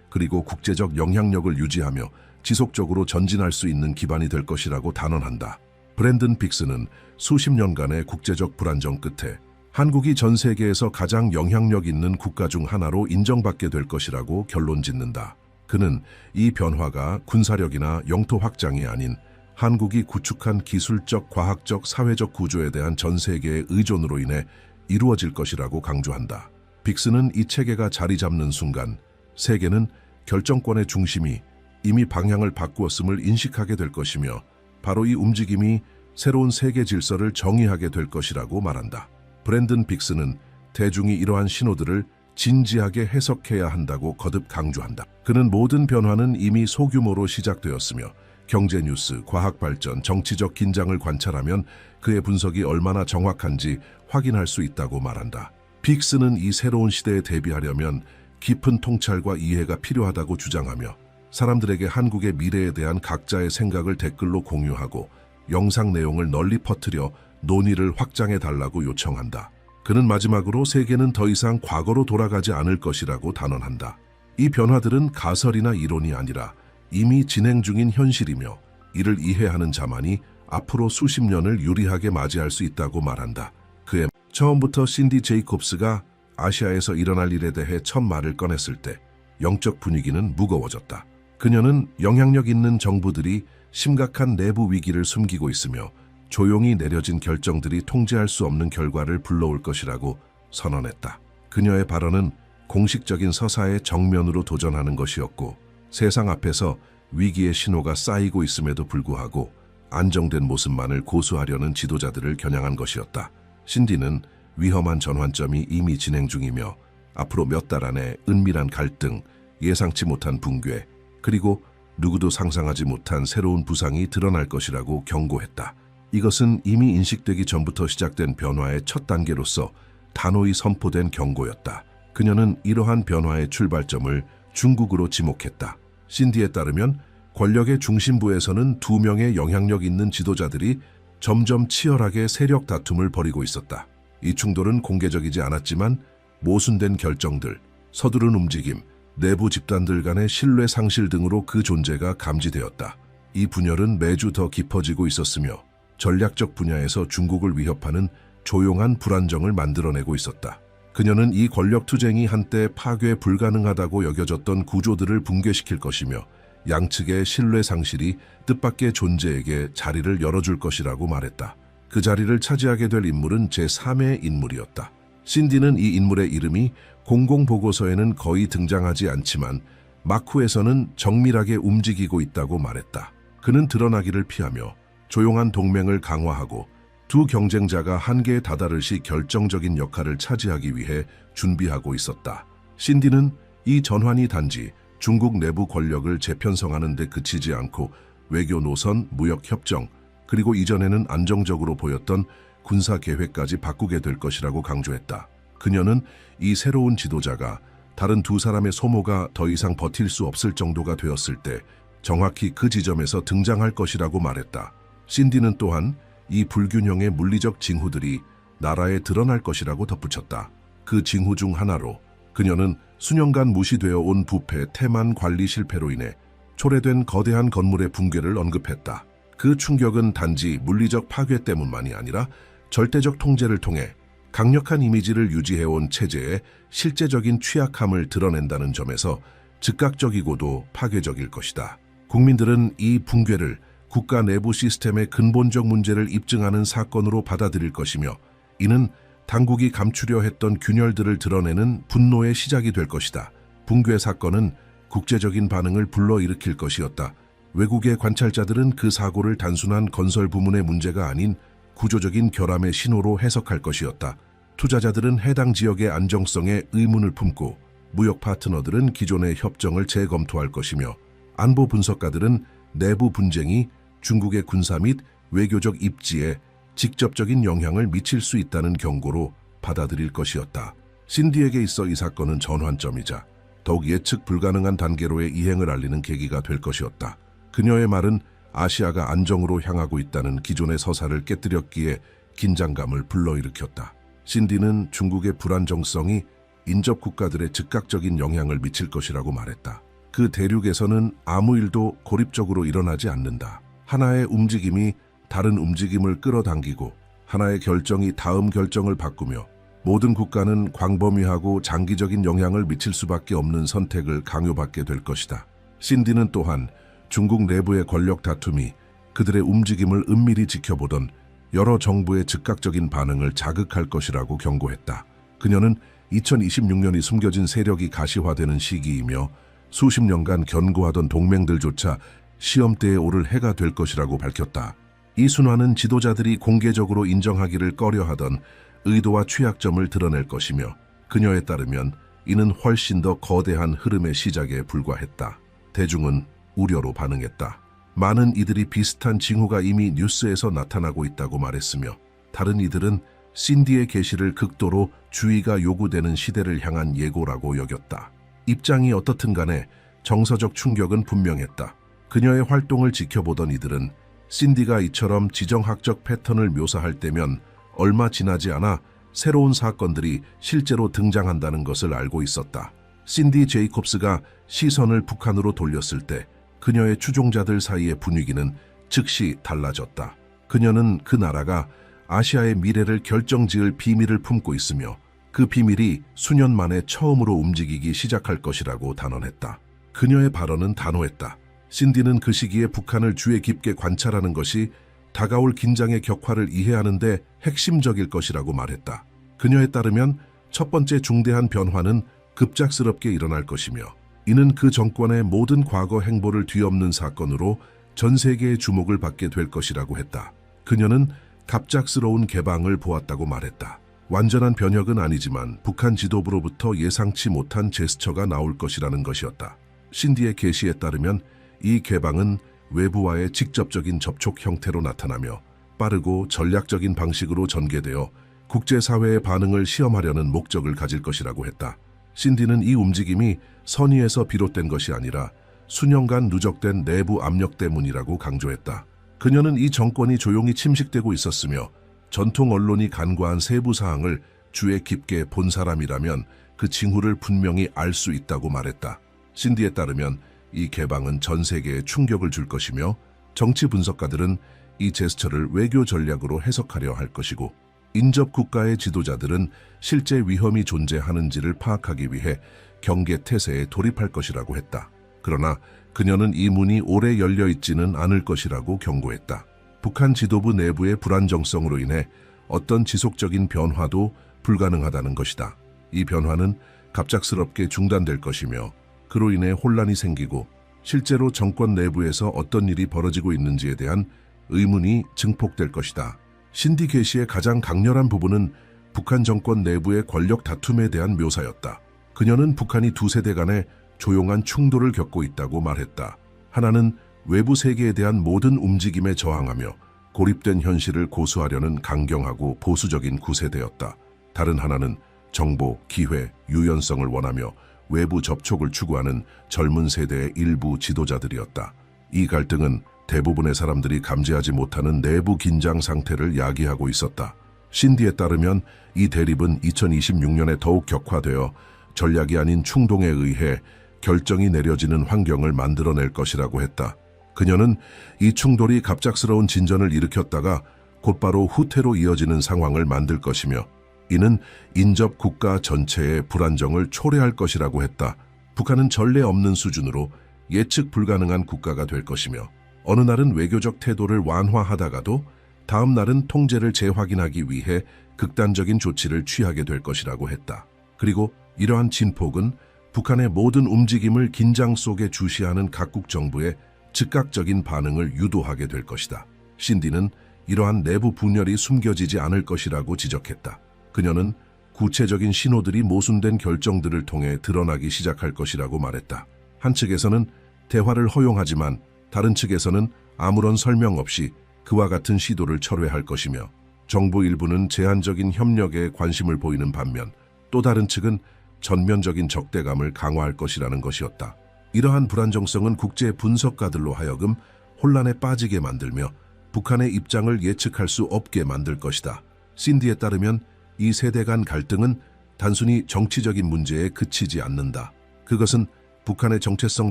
그리고 국제적 영향력을 유지하며 지속적으로 전진할 수 있는 기반이 될 것이라고 단언한다. 브랜든 빅스는 수십 년간의 국제적 불안정 끝에 한국이 전 세계에서 가장 영향력 있는 국가 중 하나로 인정받게 될 것이라고 결론짓는다. 그는 이 변화가 군사력이나 영토 확장이 아닌 한국이 구축한 기술적, 과학적, 사회적 구조에 대한 전 세계의 의존으로 인해 이루어질 것이라고 강조한다. 빅스는 이 체계가 자리 잡는 순간 세계는 결정권의 중심이 이미 방향을 바꾸었음을 인식하게 될 것이며 바로 이 움직임이 새로운 세계 질서를 정의하게 될 것이라고 말한다. 브랜든 빅스는 대중이 이러한 신호들을 진지하게 해석해야 한다고 거듭 강조한다. 그는 모든 변화는 이미 소규모로 시작되었으며 경제 뉴스, 과학 발전, 정치적 긴장을 관찰하면 그의 분석이 얼마나 정확한지 확인할 수 있다고 말한다. 빅스는 이 새로운 시대에 대비하려면 깊은 통찰과 이해가 필요하다고 주장하며 사람들에게 한국의 미래에 대한 각자의 생각을 댓글로 공유하고 영상 내용을 널리 퍼뜨려 논의를 확장해 달라고 요청한다. 그는 마지막으로 세계는 더 이상 과거로 돌아가지 않을 것이라고 단언한다. 이 변화들은 가설이나 이론이 아니라 이미 진행 중인 현실이며 이를 이해하는 자만이 앞으로 수십 년을 유리하게 맞이할 수 있다고 말한다. 그의 처음부터 신디 제이콥스가 아시아에서 일어날 일에 대해 첫 말을 꺼냈을 때 영적 분위기는 무거워졌다. 그녀는 영향력 있는 정부들이 심각한 내부 위기를 숨기고 있으며 조용히 내려진 결정들이 통제할 수 없는 결과를 불러올 것이라고 선언했다. 그녀의 발언은 공식적인 서사의 정면으로 도전하는 것이었고 세상 앞에서 위기의 신호가 쌓이고 있음에도 불구하고 안정된 모습만을 고수하려는 지도자들을 겨냥한 것이었다. 신디는 위험한 전환점이 이미 진행 중이며 앞으로 몇 달 안에 은밀한 갈등, 예상치 못한 붕괴, 그리고 누구도 상상하지 못한 새로운 부상이 드러날 것이라고 경고했다. 이것은 이미 인식되기 전부터 시작된 변화의 첫 단계로서 단호히 선포된 경고였다. 그녀는 이러한 변화의 출발점을 중국으로 지목했다. 신디에 따르면 권력의 중심부에서는 두 명의 영향력 있는 지도자들이 점점 치열하게 세력 다툼을 벌이고 있었다. 이 충돌은 공개적이지 않았지만 모순된 결정들, 서두른 움직임, 내부 집단들 간의 신뢰 상실 등으로 그 존재가 감지되었다. 이 분열은 매주 더 깊어지고 있었으며 전략적 분야에서 중국을 위협하는 조용한 불안정을 만들어내고 있었다. 그녀는 이 권력 투쟁이 한때 파괴 불가능하다고 여겨졌던 구조들을 붕괴시킬 것이며 양측의 신뢰 상실이 뜻밖의 존재에게 자리를 열어줄 것이라고 말했다. 그 자리를 차지하게 될 인물은 제3의 인물이었다. 신디는 이 인물의 이름이 공공보고서에는 거의 등장하지 않지만 마쿠에서는 정밀하게 움직이고 있다고 말했다. 그는 드러나기를 피하며 조용한 동맹을 강화하고 두 경쟁자가 한계에 다다를 시 결정적인 역할을 차지하기 위해 준비하고 있었다. 신디는 이 전환이 단지 중국 내부 권력을 재편성하는 데 그치지 않고 외교 노선, 무역 협정, 그리고 이전에는 안정적으로 보였던 군사 계획까지 바꾸게 될 것이라고 강조했다. 그녀는 이 새로운 지도자가 다른 두 사람의 소모가 더 이상 버틸 수 없을 정도가 되었을 때 정확히 그 지점에서 등장할 것이라고 말했다. 신디는 또한 이 불균형의 물리적 징후들이 나라에 드러날 것이라고 덧붙였다. 그 징후 중 하나로 그녀는 수년간 무시되어 온 부패, 태만 관리 실패로 인해 초래된 거대한 건물의 붕괴를 언급했다. 그 충격은 단지 물리적 파괴 때문만이 아니라 절대적 통제를 통해 강력한 이미지를 유지해온 체제의 실제적인 취약함을 드러낸다는 점에서 즉각적이고도 파괴적일 것이다. 국민들은 이 붕괴를 국가 내부 시스템의 근본적 문제를 입증하는 사건으로 받아들일 것이며 이는 당국이 감추려 했던 균열들을 드러내는 분노의 시작이 될 것이다. 붕괴 사건은 국제적인 반응을 불러일으킬 것이었다. 외국의 관찰자들은 그 사고를 단순한 건설 부문의 문제가 아닌 구조적인 결함의 신호로 해석할 것이었다. 투자자들은 해당 지역의 안정성에 의문을 품고 무역 파트너들은 기존의 협정을 재검토할 것이며 안보 분석가들은 내부 분쟁이 중국의 군사 및 외교적 입지에 직접적인 영향을 미칠 수 있다는 경고로 받아들일 것이었다. 신디에게 있어 이 사건은 전환점이자 더욱 예측 불가능한 단계로의 이행을 알리는 계기가 될 것이었다. 그녀의 말은 아시아가 안정으로 향하고 있다는 기존의 서사를 깨뜨렸기에 긴장감을 불러일으켰다. 신디는 중국의 불안정성이 인접 국가들의 즉각적인 영향을 미칠 것이라고 말했다. 그 대륙에서는 아무 일도 고립적으로 일어나지 않는다. 하나의 움직임이 다른 움직임을 끌어당기고 하나의 결정이 다음 결정을 바꾸며 모든 국가는 광범위하고 장기적인 영향을 미칠 수밖에 없는 선택을 강요받게 될 것이다. 신디는 또한 중국 내부의 권력 다툼이 그들의 움직임을 은밀히 지켜보던 여러 정부의 즉각적인 반응을 자극할 것이라고 경고했다. 그녀는 2026년이 숨겨진 세력이 가시화되는 시기이며 수십 년간 견고하던 동맹들조차 시험대에 오를 해가 될 것이라고 밝혔다. 이 순환은 지도자들이 공개적으로 인정하기를 꺼려하던 의도와 취약점을 드러낼 것이며 그녀에 따르면 이는 훨씬 더 거대한 흐름의 시작에 불과했다. 대중은 우려로 반응했다. 많은 이들이 비슷한 징후가 이미 뉴스에서 나타나고 있다고 말했으며 다른 이들은 신디의 계시를 극도로 주의가 요구되는 시대를 향한 예고라고 여겼다. 입장이 어떻든 간에 정서적 충격은 분명했다. 그녀의 활동을 지켜보던 이들은 신디가 이처럼 지정학적 패턴을 묘사할 때면 얼마 지나지 않아 새로운 사건들이 실제로 등장한다는 것을 알고 있었다. 신디 제이콥스가 시선을 북한으로 돌렸을 때 그녀의 추종자들 사이의 분위기는 즉시 달라졌다. 그녀는 그 나라가 아시아의 미래를 결정지을 비밀을 품고 있으며 그 비밀이 수년 만에 처음으로 움직이기 시작할 것이라고 단언했다. 그녀의 발언은 단호했다. 신디는 그 시기에 북한을 주의 깊게 관찰하는 것이 다가올 긴장의 격화를 이해하는 데 핵심적일 것이라고 말했다. 그녀에 따르면 첫 번째 중대한 변화는 급작스럽게 일어날 것이며 이는 그 정권의 모든 과거 행보를 뒤엎는 사건으로 전 세계의 주목을 받게 될 것이라고 했다. 그녀는 갑작스러운 개방을 보았다고 말했다. 완전한 변혁은 아니지만 북한 지도부로부터 예상치 못한 제스처가 나올 것이라는 것이었다. 신디의 계시에 따르면 이 개방은 외부와의 직접적인 접촉 형태로 나타나며 빠르고 전략적인 방식으로 전개되어 국제사회의 반응을 시험하려는 목적을 가질 것이라고 했다. 신디는 이 움직임이 선의에서 비롯된 것이 아니라 수년간 누적된 내부 압력 때문이라고 강조했다. 그녀는 이 정권이 조용히 침식되고 있었으며 전통 언론이 간과한 세부 사항을 주의 깊게 본 사람이라면 그 징후를 분명히 알 수 있다고 말했다. 신디에 따르면 이 개방은 전 세계에 충격을 줄 것이며 정치 분석가들은 이 제스처를 외교 전략으로 해석하려 할 것이고 인접 국가의 지도자들은 실제 위험이 존재하는지를 파악하기 위해 경계 태세에 돌입할 것이라고 했다. 그러나 그녀는 이 문이 오래 열려 있지는 않을 것이라고 경고했다. 북한 지도부 내부의 불안정성으로 인해 어떤 지속적인 변화도 불가능하다는 것이다. 이 변화는 갑작스럽게 중단될 것이며 그로 인해 혼란이 생기고 실제로 정권 내부에서 어떤 일이 벌어지고 있는지에 대한 의문이 증폭될 것이다. 신디 계시의 가장 강렬한 부분은 북한 정권 내부의 권력 다툼에 대한 묘사였다. 그녀는 북한이 두 세대 간의 조용한 충돌을 겪고 있다고 말했다. 하나는 외부 세계에 대한 모든 움직임에 저항하며 고립된 현실을 고수하려는 강경하고 보수적인 구세대였다. 다른 하나는 정보, 기회, 유연성을 원하며 외부 접촉을 추구하는 젊은 세대의 일부 지도자들이었다. 이 갈등은 대부분의 사람들이 감지하지 못하는 내부 긴장 상태를 야기하고 있었다. 신디에 따르면 이 대립은 2026년에 더욱 격화되어 전략이 아닌 충동에 의해 결정이 내려지는 환경을 만들어낼 것이라고 했다. 그녀는 이 충돌이 갑작스러운 진전을 일으켰다가 곧바로 후퇴로 이어지는 상황을 만들 것이며 이는 인접 국가 전체의 불안정을 초래할 것이라고 했다. 북한은 전례 없는 수준으로 예측 불가능한 국가가 될 것이며 어느 날은 외교적 태도를 완화하다가도 다음 날은 통제를 재확인하기 위해 극단적인 조치를 취하게 될 것이라고 했다. 그리고 이러한 진폭은 북한의 모든 움직임을 긴장 속에 주시하는 각국 정부의 즉각적인 반응을 유도하게 될 것이다. 신디는 이러한 내부 분열이 숨겨지지 않을 것이라고 지적했다. 그녀는 구체적인 신호들이 모순된 결정들을 통해 드러나기 시작할 것이라고 말했다. 한 측에서는 대화를 허용하지만 다른 측에서는 아무런 설명 없이 그와 같은 시도를 철회할 것이며 정부 일부는 제한적인 협력에 관심을 보이는 반면 또 다른 측은 전면적인 적대감을 강화할 것이라는 것이었다. 이러한 불안정성은 국제 분석가들로 하여금 혼란에 빠지게 만들며 북한의 입장을 예측할 수 없게 만들 것이다. 신디에 따르면 이 세대 간 갈등은 단순히 정치적인 문제에 그치지 않는다. 그것은 북한의 정체성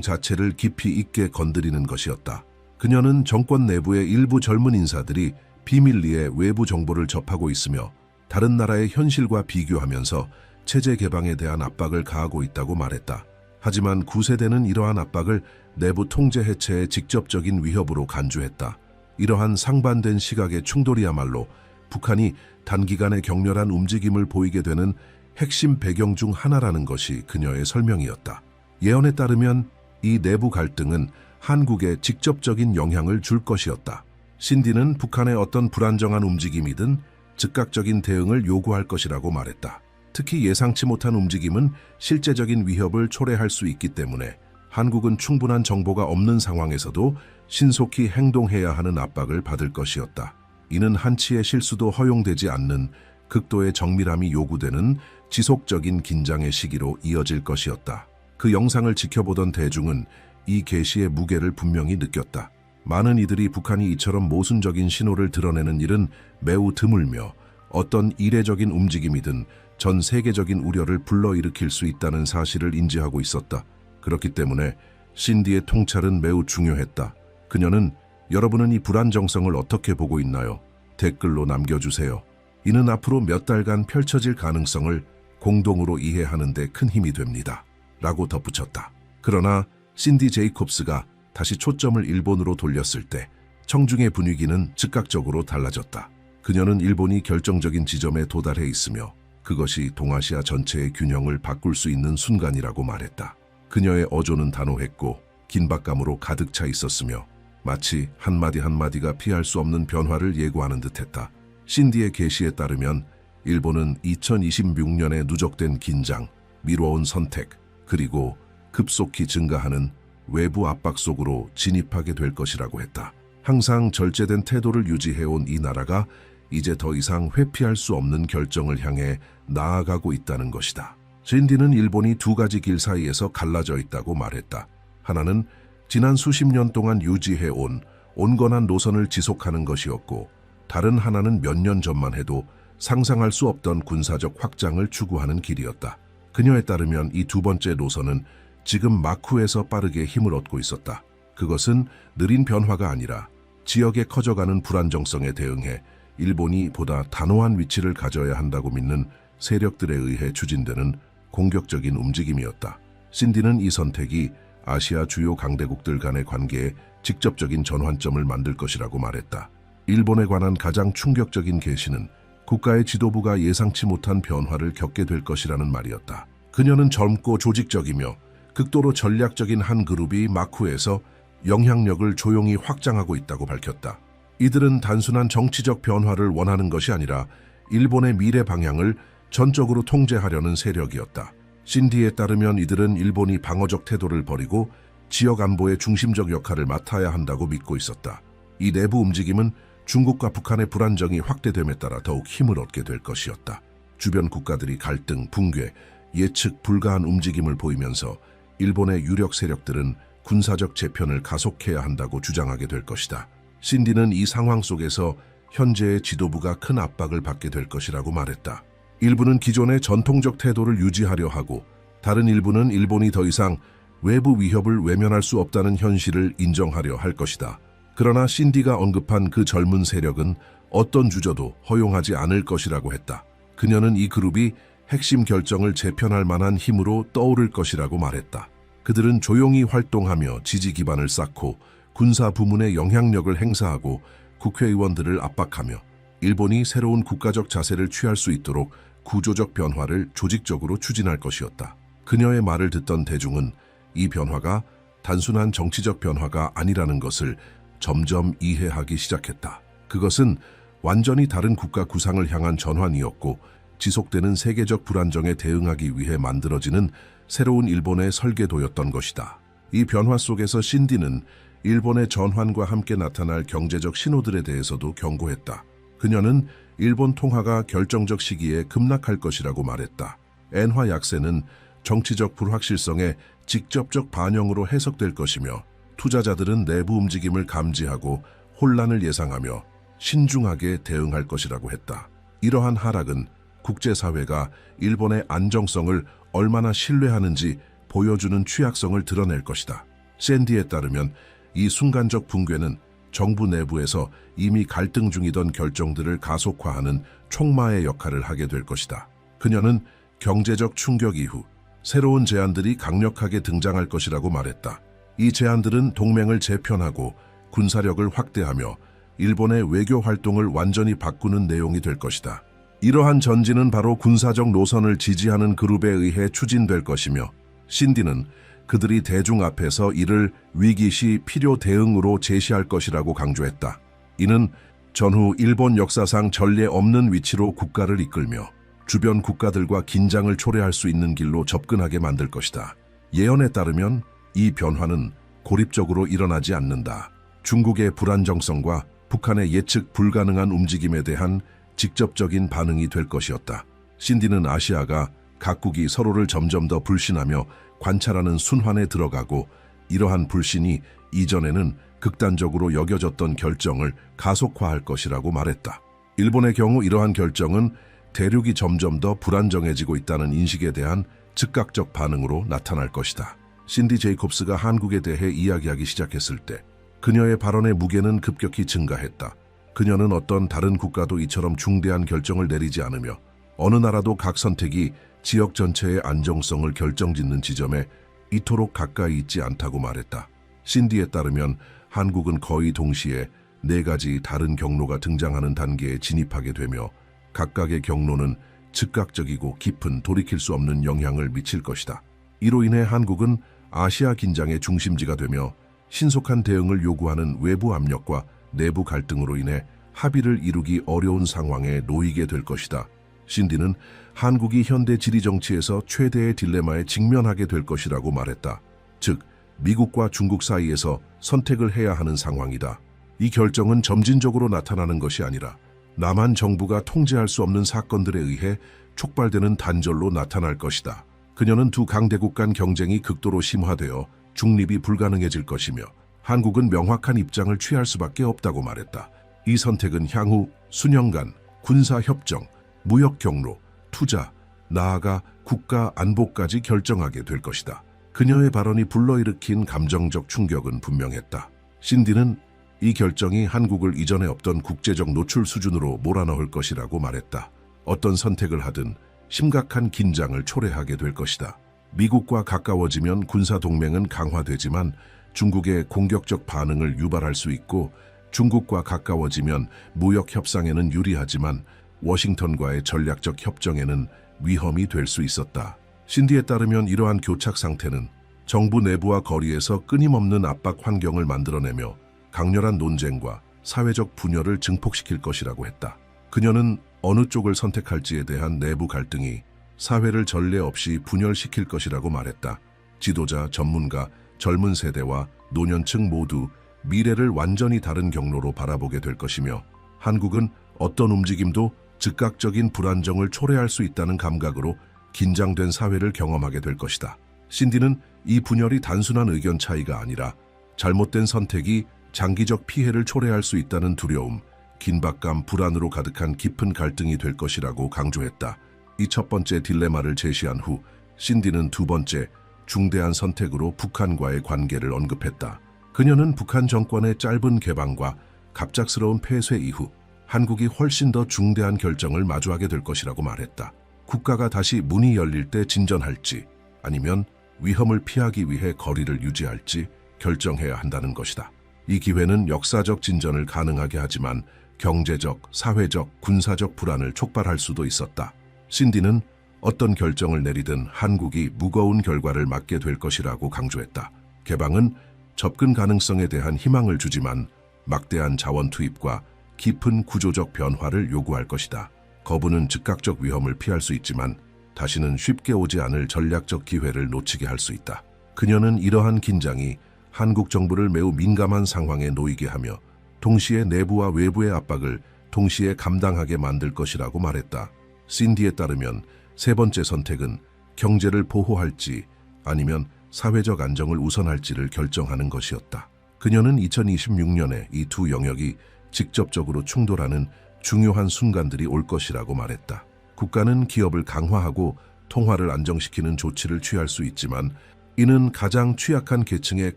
자체를 깊이 있게 건드리는 것이었다. 그녀는 정권 내부의 일부 젊은 인사들이 비밀리에 외부 정보를 접하고 있으며 다른 나라의 현실과 비교하면서 체제 개방에 대한 압박을 가하고 있다고 말했다. 하지만 9세대는 이러한 압박을 내부 통제 해체의 직접적인 위협으로 간주했다. 이러한 상반된 시각의 충돌이야말로 북한이 단기간에 격렬한 움직임을 보이게 되는 핵심 배경 중 하나라는 것이 그녀의 설명이었다. 예언에 따르면 이 내부 갈등은 한국에 직접적인 영향을 줄 것이었다. 신디는 북한의 어떤 불안정한 움직임이든 즉각적인 대응을 요구할 것이라고 말했다. 특히 예상치 못한 움직임은 실제적인 위협을 초래할 수 있기 때문에 한국은 충분한 정보가 없는 상황에서도 신속히 행동해야 하는 압박을 받을 것이었다. 이는 한치의 실수도 허용되지 않는 극도의 정밀함이 요구되는 지속적인 긴장의 시기로 이어질 것이었다. 그 영상을 지켜보던 대중은 이 계시의 무게를 분명히 느꼈다. 많은 이들이 북한이 이처럼 모순적인 신호를 드러내는 일은 매우 드물며 어떤 이례적인 움직임이든 전 세계적인 우려를 불러일으킬 수 있다는 사실을 인지하고 있었다. 그렇기 때문에 신디의 통찰은 매우 중요했다. 그녀는 여러분은 이 불안정성을 어떻게 보고 있나요? 댓글로 남겨주세요. 이는 앞으로 몇 달간 펼쳐질 가능성을 공동으로 이해하는 데 큰 힘이 됩니다. 라고 덧붙였다. 그러나 신디 제이콥스가 다시 초점을 일본으로 돌렸을 때 청중의 분위기는 즉각적으로 달라졌다. 그녀는 일본이 결정적인 지점에 도달해 있으며 그것이 동아시아 전체의 균형을 바꿀 수 있는 순간이라고 말했다. 그녀의 어조는 단호했고 긴박감으로 가득 차 있었으며 마치 한마디 한마디가 피할 수 없는 변화를 예고하는 듯했다. 신디의 계시에 따르면 일본은 2026년에 누적된 긴장, 미뤄온 선택, 그리고 급속히 증가하는 외부 압박 속으로 진입하게 될 것이라고 했다. 항상 절제된 태도를 유지해온 이 나라가 이제 더 이상 회피할 수 없는 결정을 향해 나아가고 있다는 것이다. 신디는 일본이 두 가지 길 사이에서 갈라져 있다고 말했다. 하나는 지난 수십 년 동안 유지해온 온건한 노선을 지속하는 것이었고 다른 하나는 몇 년 전만 해도 상상할 수 없던 군사적 확장을 추구하는 길이었다. 그녀에 따르면 이 두 번째 노선은 지금 마쿠에서 빠르게 힘을 얻고 있었다. 그것은 느린 변화가 아니라 지역에 커져가는 불안정성에 대응해 일본이 보다 단호한 위치를 가져야 한다고 믿는 세력들에 의해 추진되는 공격적인 움직임이었다. 신디는 이 선택이 아시아 주요 강대국들 간의 관계에 직접적인 전환점을 만들 것이라고 말했다. 일본에 관한 가장 충격적인 계시는 국가의 지도부가 예상치 못한 변화를 겪게 될 것이라는 말이었다. 그녀는 젊고 조직적이며 극도로 전략적인 한 그룹이 마쿠에서 영향력을 조용히 확장하고 있다고 밝혔다. 이들은 단순한 정치적 변화를 원하는 것이 아니라 일본의 미래 방향을 전적으로 통제하려는 세력이었다. 신디에 따르면 이들은 일본이 방어적 태도를 버리고 지역 안보의 중심적 역할을 맡아야 한다고 믿고 있었다. 이 내부 움직임은 중국과 북한의 불안정이 확대됨에 따라 더욱 힘을 얻게 될 것이었다. 주변 국가들이 갈등, 붕괴, 예측 불가한 움직임을 보이면서 일본의 유력 세력들은 군사적 재편을 가속해야 한다고 주장하게 될 것이다. 신디는 이 상황 속에서 현재의 지도부가 큰 압박을 받게 될 것이라고 말했다. 일부는 기존의 전통적 태도를 유지하려 하고 다른 일부는 일본이 더 이상 외부 위협을 외면할 수 없다는 현실을 인정하려 할 것이다. 그러나 신디가 언급한 그 젊은 세력은 어떤 주저도 허용하지 않을 것이라고 했다. 그녀는 이 그룹이 핵심 결정을 재편할 만한 힘으로 떠오를 것이라고 말했다. 그들은 조용히 활동하며 지지 기반을 쌓고 군사 부문에 영향력을 행사하고 국회의원들을 압박하며 일본이 새로운 국가적 자세를 취할 수 있도록 구조적 변화를 조직적으로 추진할 것이었다. 그녀의 말을 듣던 대중은 이 변화가 단순한 정치적 변화가 아니라는 것을 점점 이해하기 시작했다. 그것은 완전히 다른 국가 구상을 향한 전환이었고 지속되는 세계적 불안정에 대응하기 위해 만들어지는 새로운 일본의 설계도였던 것이다. 이 변화 속에서 신디는 일본의 전환과 함께 나타날 경제적 신호들에 대해서도 경고했다. 그녀는 일본 통화가 결정적 시기에 급락할 것이라고 말했다. 엔화 약세는 정치적 불확실성의 직접적 반영으로 해석될 것이며 투자자들은 내부 움직임을 감지하고 혼란을 예상하며 신중하게 대응할 것이라고 했다. 이러한 하락은 국제사회가 일본의 안정성을 얼마나 신뢰하는지 보여주는 취약성을 드러낼 것이다. 샌디에 따르면 이 순간적 붕괴는 정부 내부에서 이미 갈등 중이던 결정들을 가속화하는 촉마의 역할을 하게 될 것이다. 그녀는 경제적 충격 이후 새로운 제안들이 강력하게 등장할 것이라고 말했다. 이 제안들은 동맹을 재편하고 군사력을 확대하며 일본의 외교 활동을 완전히 바꾸는 내용이 될 것이다. 이러한 전진은 바로 군사적 노선을 지지하는 그룹에 의해 추진될 것이며 신디는 그들이 대중 앞에서 이를 위기시 필요 대응으로 제시할 것이라고 강조했다. 이는 전후 일본 역사상 전례 없는 위치로 국가를 이끌며 주변 국가들과 긴장을 초래할 수 있는 길로 접근하게 만들 것이다. 예언에 따르면 이 변화는 고립적으로 일어나지 않는다. 중국의 불안정성과 북한의 예측 불가능한 움직임에 대한 직접적인 반응이 될 것이었다. 신디는 아시아가 각국이 서로를 점점 더 불신하며 관찰하는 순환에 들어가고 이러한 불신이 이전에는 극단적으로 여겨졌던 결정을 가속화할 것이라고 말했다. 일본의 경우 이러한 결정은 대륙이 점점 더 불안정해지고 있다는 인식에 대한 즉각적 반응으로 나타날 것이다. 신디 제이콥스가 한국에 대해 이야기하기 시작했을 때 그녀의 발언의 무게는 급격히 증가했다. 그녀는 어떤 다른 국가도 이처럼 중대한 결정을 내리지 않으며 어느 나라도 각 선택이 지역 전체의 안정성을 결정짓는 지점에 이토록 가까이 있지 않다고 말했다. 신디에 따르면 한국은 거의 동시에 4가지 다른 경로가 등장하는 단계에 진입하게 되며 각각의 경로는 즉각적이고 깊은 돌이킬 수 없는 영향을 미칠 것이다. 이로 인해 한국은 아시아 긴장의 중심지가 되며 신속한 대응을 요구하는 외부 압력과 내부 갈등으로 인해 합의를 이루기 어려운 상황에 놓이게 될 것이다. 신디는 한국이 현대 지리 정치에서 최대의 딜레마에 직면하게 될 것이라고 말했다. 즉, 미국과 중국 사이에서 선택을 해야 하는 상황이다. 이 결정은 점진적으로 나타나는 것이 아니라 남한 정부가 통제할 수 없는 사건들에 의해 촉발되는 단절로 나타날 것이다. 그녀는 두 강대국 간 경쟁이 극도로 심화되어 중립이 불가능해질 것이며 한국은 명확한 입장을 취할 수밖에 없다고 말했다. 이 선택은 향후 수년간 군사협정, 무역경로, 투자, 나아가 국가 안보까지 결정하게 될 것이다. 그녀의 발언이 불러일으킨 감정적 충격은 분명했다. 신디는 이 결정이 한국을 이전에 없던 국제적 노출 수준으로 몰아넣을 것이라고 말했다. 어떤 선택을 하든 심각한 긴장을 초래하게 될 것이다. 미국과 가까워지면 군사동맹은 강화되지만 중국의 공격적 반응을 유발할 수 있고 중국과 가까워지면 무역 협상에는 유리하지만 워싱턴과의 전략적 협정에는 위험이 될 수 있었다. 신디에 따르면 이러한 교착 상태는 정부 내부와 거리에서 끊임없는 압박 환경을 만들어내며 강렬한 논쟁과 사회적 분열을 증폭시킬 것이라고 했다. 그녀는 어느 쪽을 선택할지에 대한 내부 갈등이 사회를 전례 없이 분열시킬 것이라고 말했다. 지도자, 전문가, 젊은 세대와 노년층 모두 미래를 완전히 다른 경로로 바라보게 될 것이며 한국은 어떤 움직임도 즉각적인 불안정을 초래할 수 있다는 감각으로 긴장된 사회를 경험하게 될 것이다. 신디는 이 분열이 단순한 의견 차이가 아니라 잘못된 선택이 장기적 피해를 초래할 수 있다는 두려움, 긴박감, 불안으로 가득한 깊은 갈등이 될 것이라고 강조했다. 이 첫 번째 딜레마를 제시한 후 신디는 두 번째 중대한 선택으로 북한과의 관계를 언급했다. 그녀는 북한 정권의 짧은 개방과 갑작스러운 폐쇄 이후 한국이 훨씬 더 중대한 결정을 마주하게 될 것이라고 말했다. 국가가 다시 문이 열릴 때 진전할지 아니면 위험을 피하기 위해 거리를 유지할지 결정해야 한다는 것이다. 이 기회는 역사적 진전을 가능하게 하지만 경제적, 사회적, 군사적 불안을 촉발할 수도 있었다. 신디는 어떤 결정을 내리든 한국이 무거운 결과를 맞게 될 것이라고 강조했다. 개방은 접근 가능성에 대한 희망을 주지만 막대한 자원 투입과 깊은 구조적 변화를 요구할 것이다. 거부는 즉각적 위험을 피할 수 있지만 다시는 쉽게 오지 않을 전략적 기회를 놓치게 할 수 있다. 그녀는 이러한 긴장이 한국 정부를 매우 민감한 상황에 놓이게 하며 동시에 내부와 외부의 압박을 동시에 감당하게 만들 것이라고 말했다. 신디에 따르면 세 번째 선택은 경제를 보호할지 아니면 사회적 안정을 우선할지를 결정하는 것이었다. 그녀는 2026년에 이 두 영역이 직접적으로 충돌하는 중요한 순간들이 올 것이라고 말했다. 국가는 기업을 강화하고 통화를 안정시키는 조치를 취할 수 있지만 이는 가장 취약한 계층에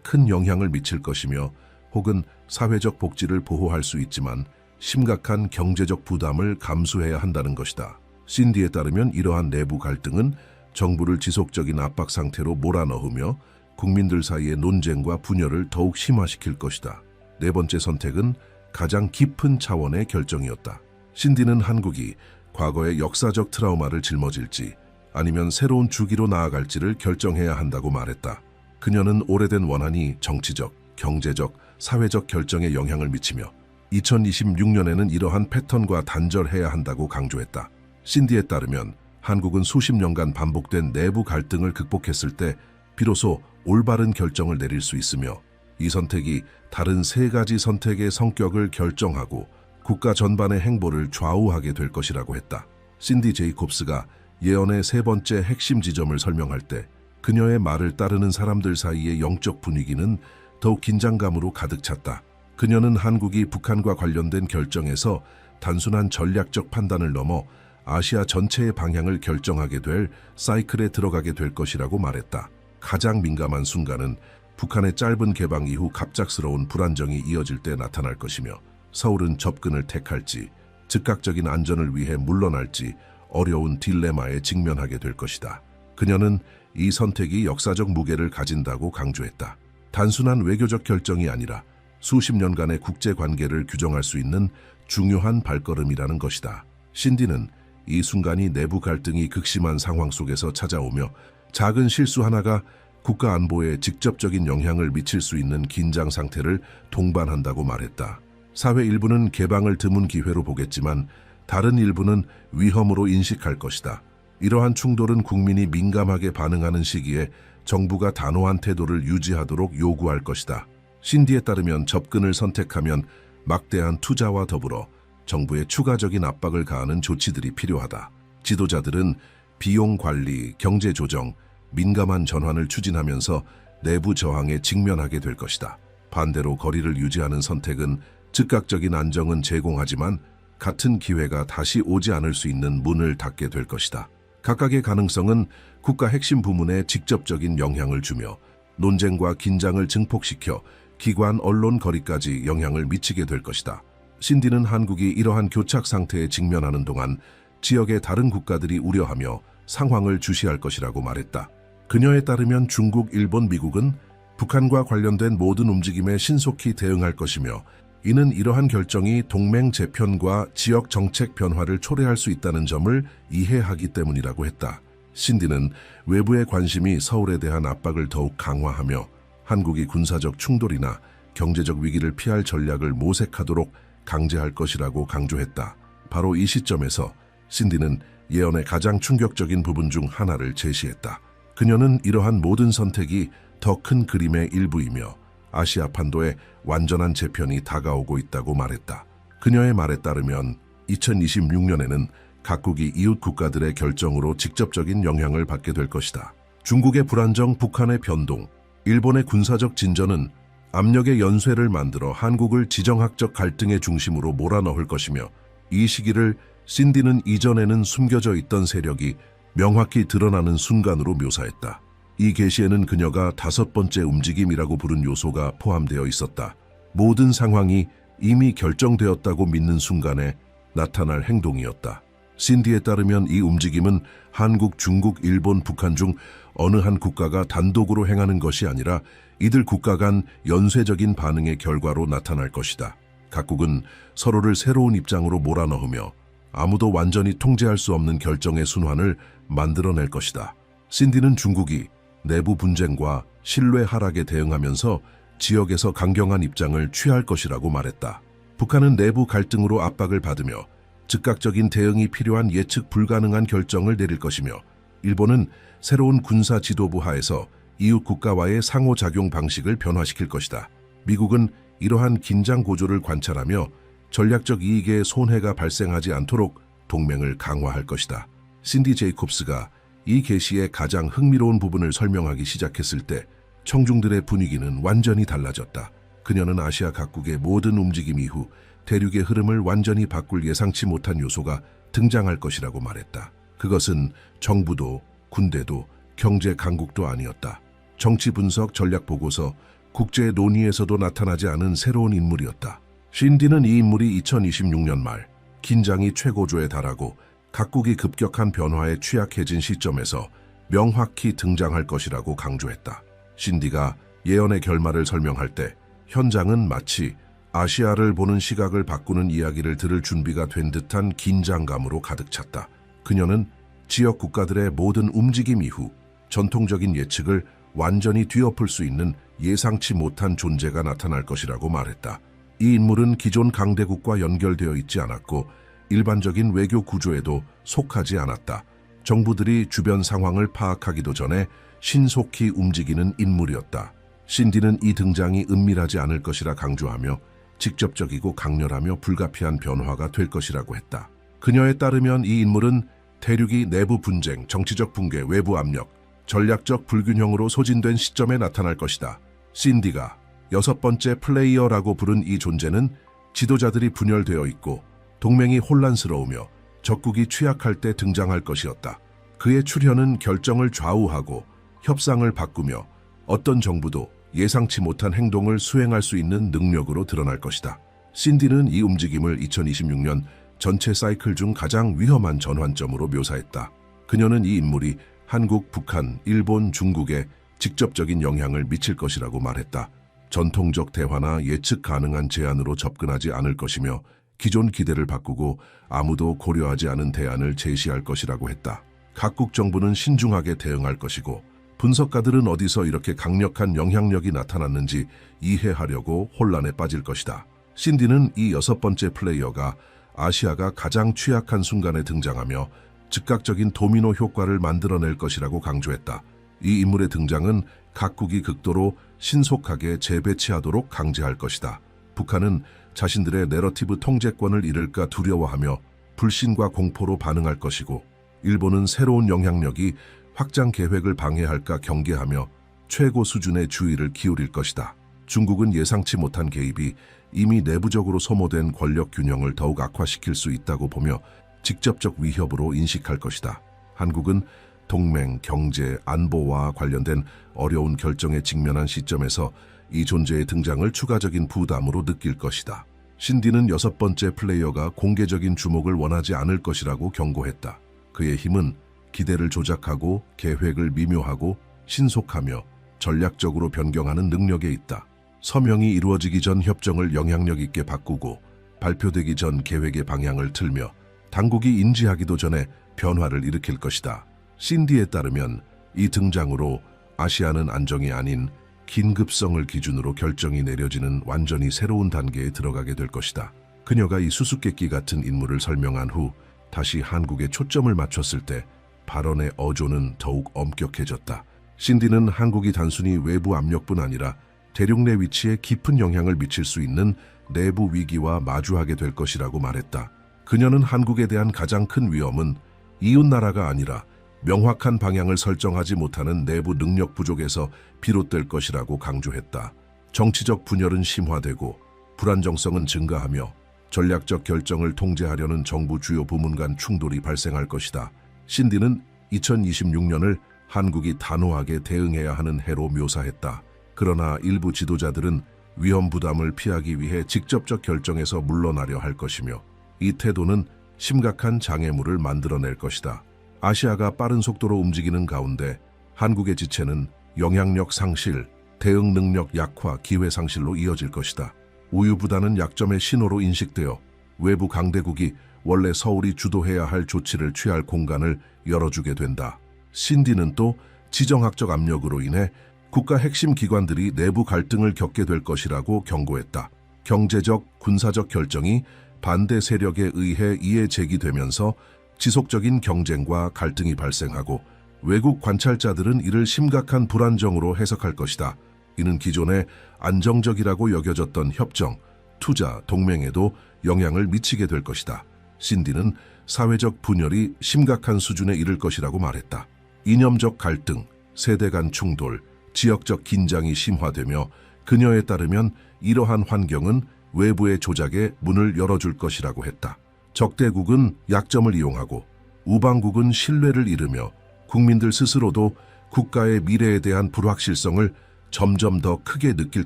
큰 영향을 미칠 것이며 혹은 사회적 복지를 보호할 수 있지만 심각한 경제적 부담을 감수해야 한다는 것이다. 신디에 따르면 이러한 내부 갈등은 정부를 지속적인 압박 상태로 몰아넣으며 국민들 사이의 논쟁과 분열을 더욱 심화시킬 것이다. 네 번째 선택은 가장 깊은 차원의 결정이었다. 신디는 한국이 과거의 역사적 트라우마를 짊어질지 아니면 새로운 주기로 나아갈지를 결정해야 한다고 말했다. 그녀는 오래된 원한이 정치적, 경제적, 사회적 결정에 영향을 미치며 2026년에는 이러한 패턴과 단절해야 한다고 강조했다. 신디에 따르면 한국은 수십 년간 반복된 내부 갈등을 극복했을 때 비로소 올바른 결정을 내릴 수 있으며 이 선택이 다른 세 가지 선택의 성격을 결정하고 국가 전반의 행보를 좌우하게 될 것이라고 했다. 신디 제이콥스가 예언의 세 번째 핵심 지점을 설명할 때 그녀의 말을 따르는 사람들 사이의 영적 분위기는 더욱 긴장감으로 가득 찼다. 그녀는 한국이 북한과 관련된 결정에서 단순한 전략적 판단을 넘어 아시아 전체의 방향을 결정하게 될 사이클에 들어가게 될 것이라고 말했다. 가장 민감한 순간은 북한의 짧은 개방 이후 갑작스러운 불안정이 이어질 때 나타날 것이며 서울은 접근을 택할지 즉각적인 안전을 위해 물러날지 어려운 딜레마에 직면하게 될 것이다. 그녀는 이 선택이 역사적 무게를 가진다고 강조했다. 단순한 외교적 결정이 아니라 수십 년간의 국제관계를 규정할 수 있는 중요한 발걸음이라는 것이다. 신디는 이 순간이 내부 갈등이 극심한 상황 속에서 찾아오며 작은 실수 하나가 국가 안보에 직접적인 영향을 미칠 수 있는 긴장 상태를 동반한다고 말했다. 사회 일부는 개방을 드문 기회로 보겠지만 다른 일부는 위험으로 인식할 것이다. 이러한 충돌은 국민이 민감하게 반응하는 시기에 정부가 단호한 태도를 유지하도록 요구할 것이다. 신디에 따르면 접근을 선택하면 막대한 투자와 더불어 정부에 추가적인 압박을 가하는 조치들이 필요하다. 지도자들은 비용 관리, 경제 조정, 민감한 전환을 추진하면서 내부 저항에 직면하게 될 것이다. 반대로 거리를 유지하는 선택은 즉각적인 안정은 제공하지만 같은 기회가 다시 오지 않을 수 있는 문을 닫게 될 것이다. 각각의 가능성은 국가 핵심 부문에 직접적인 영향을 주며 논쟁과 긴장을 증폭시켜 기관, 언론 거리까지 영향을 미치게 될 것이다. 신디는 한국이 이러한 교착 상태에 직면하는 동안 지역의 다른 국가들이 우려하며 상황을 주시할 것이라고 말했다. 그녀에 따르면 중국, 일본, 미국은 북한과 관련된 모든 움직임에 신속히 대응할 것이며 이는 이러한 결정이 동맹 재편과 지역 정책 변화를 초래할 수 있다는 점을 이해하기 때문이라고 했다. 신디는 외부의 관심이 서울에 대한 압박을 더욱 강화하며 한국이 군사적 충돌이나 경제적 위기를 피할 전략을 모색하도록 강제할 것이라고 강조했다. 바로 이 시점에서 신디는 예언의 가장 충격적인 부분 중 하나를 제시했다. 그녀는 이러한 모든 선택이 더 큰 그림의 일부이며 아시아 판도에 완전한 재편이 다가오고 있다고 말했다. 그녀의 말에 따르면 2026년에는 각국이 이웃 국가들의 결정으로 직접적인 영향을 받게 될 것이다. 중국의 불안정, 북한의 변동, 일본의 군사적 진전은 압력의 연쇄를 만들어 한국을 지정학적 갈등의 중심으로 몰아넣을 것이며 이 시기를 신디는 이전에는 숨겨져 있던 세력이 명확히 드러나는 순간으로 묘사했다. 이 계시에는 그녀가 다섯 번째 움직임이라고 부른 요소가 포함되어 있었다. 모든 상황이 이미 결정되었다고 믿는 순간에 나타날 행동이었다. 신디에 따르면 이 움직임은 한국, 중국, 일본, 북한 중 어느 한 국가가 단독으로 행하는 것이 아니라 이들 국가 간 연쇄적인 반응의 결과로 나타날 것이다. 각국은 서로를 새로운 입장으로 몰아넣으며 아무도 완전히 통제할 수 없는 결정의 순환을 만들어낼 것이다. 신디는 중국이 내부 분쟁과 신뢰 하락에 대응하면서 지역에서 강경한 입장을 취할 것이라고 말했다. 북한은 내부 갈등으로 압박을 받으며 즉각적인 대응이 필요한 예측 불가능한 결정을 내릴 것이며 일본은 새로운 군사 지도부 하에서 이웃 국가와의 상호작용 방식을 변화시킬 것이다. 미국은 이러한 긴장 고조를 관찰하며 전략적 이익에 손해가 발생하지 않도록 동맹을 강화할 것이다. 신디 제이콥스가 이 계시의 가장 흥미로운 부분을 설명하기 시작했을 때 청중들의 분위기는 완전히 달라졌다. 그녀는 아시아 각국의 모든 움직임 이후 대륙의 흐름을 완전히 바꿀 예상치 못한 요소가 등장할 것이라고 말했다. 그것은 정부도 군대도 경제 강국도 아니었다. 정치 분석 전략 보고서 국제 논의에서도 나타나지 않은 새로운 인물이었다. 신디는 이 인물이 2026년 말 긴장이 최고조에 달하고 각국이 급격한 변화에 취약해진 시점에서 명확히 등장할 것이라고 강조했다. 신디가 예언의 결말을 설명할 때 현장은 마치 아시아를 보는 시각을 바꾸는 이야기를 들을 준비가 된 듯한 긴장감으로 가득 찼다. 그녀는 지역 국가들의 모든 움직임 이후 전통적인 예측을 완전히 뒤엎을 수 있는 예상치 못한 존재가 나타날 것이라고 말했다. 이 인물은 기존 강대국과 연결되어 있지 않았고 일반적인 외교 구조에도 속하지 않았다. 정부들이 주변 상황을 파악하기도 전에 신속히 움직이는 인물이었다. 신디는 이 등장이 은밀하지 않을 것이라 강조하며 직접적이고 강렬하며 불가피한 변화가 될 것이라고 했다. 그녀에 따르면 이 인물은 대륙이 내부 분쟁, 정치적 붕괴, 외부 압력, 전략적 불균형으로 소진된 시점에 나타날 것이다. 신디가 여섯 번째 플레이어라고 부른 이 존재는 지도자들이 분열되어 있고 동맹이 혼란스러우며 적국이 취약할 때 등장할 것이었다. 그의 출현은 결정을 좌우하고 협상을 바꾸며 어떤 정부도 예상치 못한 행동을 수행할 수 있는 능력으로 드러날 것이다. 신디는 이 움직임을 2026년 전체 사이클 중 가장 위험한 전환점으로 묘사했다. 그녀는 이 인물이 한국, 북한, 일본, 중국에 직접적인 영향을 미칠 것이라고 말했다. 전통적 대화나 예측 가능한 제안으로 접근하지 않을 것이며 기존 기대를 바꾸고 아무도 고려하지 않은 대안을 제시할 것이라고 했다. 각국 정부는 신중하게 대응할 것이고 분석가들은 어디서 이렇게 강력한 영향력이 나타났는지 이해하려고 혼란에 빠질 것이다. 신디는 이 여섯 번째 플레이어가 아시아가 가장 취약한 순간에 등장하며 즉각적인 도미노 효과를 만들어낼 것이라고 강조했다. 이 인물의 등장은 각국이 극도로 신속하게 재배치하도록 강제할 것이다. 북한은 자신들의 내러티브 통제권을 잃을까 두려워하며 불신과 공포로 반응할 것이고 일본은 새로운 영향력이 확장 계획을 방해할까 경계하며 최고 수준의 주의를 기울일 것이다. 중국은 예상치 못한 개입이 이미 내부적으로 소모된 권력 균형을 더욱 악화시킬 수 있다고 보며 직접적 위협으로 인식할 것이다. 한국은 동맹, 경제, 안보와 관련된 어려운 결정에 직면한 시점에서 이 존재의 등장을 추가적인 부담으로 느낄 것이다. 신디는 여섯 번째 플레이어가 공개적인 주목을 원하지 않을 것이라고 경고했다. 그의 힘은 기대를 조작하고 계획을 미묘하고 신속하며 전략적으로 변경하는 능력에 있다. 서명이 이루어지기 전 협정을 영향력 있게 바꾸고 발표되기 전 계획의 방향을 틀며 당국이 인지하기도 전에 변화를 일으킬 것이다. 신디에 따르면 이 등장으로 아시아는 안정이 아닌 긴급성을 기준으로 결정이 내려지는 완전히 새로운 단계에 들어가게 될 것이다. 그녀가 이 수수께끼 같은 인물을 설명한 후 다시 한국에 초점을 맞췄을 때 발언의 어조는 더욱 엄격해졌다. 신디는 한국이 단순히 외부 압력뿐 아니라 대륙 내 위치에 깊은 영향을 미칠 수 있는 내부 위기와 마주하게 될 것이라고 말했다. 그녀는 한국에 대한 가장 큰 위험은 이웃나라가 아니라 명확한 방향을 설정하지 못하는 내부 능력 부족에서 비롯될 것이라고 강조했다. 정치적 분열은 심화되고 불안정성은 증가하며 전략적 결정을 통제하려는 정부 주요 부문 간 충돌이 발생할 것이다. 신디는 2026년을 한국이 단호하게 대응해야 하는 해로 묘사했다. 그러나 일부 지도자들은 위험 부담을 피하기 위해 직접적 결정에서 물러나려 할 것이며 이 태도는 심각한 장애물을 만들어낼 것이다. 아시아가 빠른 속도로 움직이는 가운데 한국의 지체는 영향력 상실, 대응 능력 약화, 기회 상실로 이어질 것이다. 우유부단은 약점의 신호로 인식되어 외부 강대국이 원래 서울이 주도해야 할 조치를 취할 공간을 열어주게 된다. 신디는 또 지정학적 압력으로 인해 국가 핵심 기관들이 내부 갈등을 겪게 될 것이라고 경고했다. 경제적, 군사적 결정이 반대 세력에 의해 이해 제기되면서 지속적인 경쟁과 갈등이 발생하고 외국 관찰자들은 이를 심각한 불안정으로 해석할 것이다. 이는 기존에 안정적이라고 여겨졌던 협정, 투자, 동맹에도 영향을 미치게 될 것이다. 신디는 사회적 분열이 심각한 수준에 이를 것이라고 말했다. 이념적 갈등, 세대 간 충돌, 지역적 긴장이 심화되며 그녀에 따르면 이러한 환경은 외부의 조작에 문을 열어줄 것이라고 했다. 적대국은 약점을 이용하고 우방국은 신뢰를 잃으며 국민들 스스로도 국가의 미래에 대한 불확실성을 점점 더 크게 느낄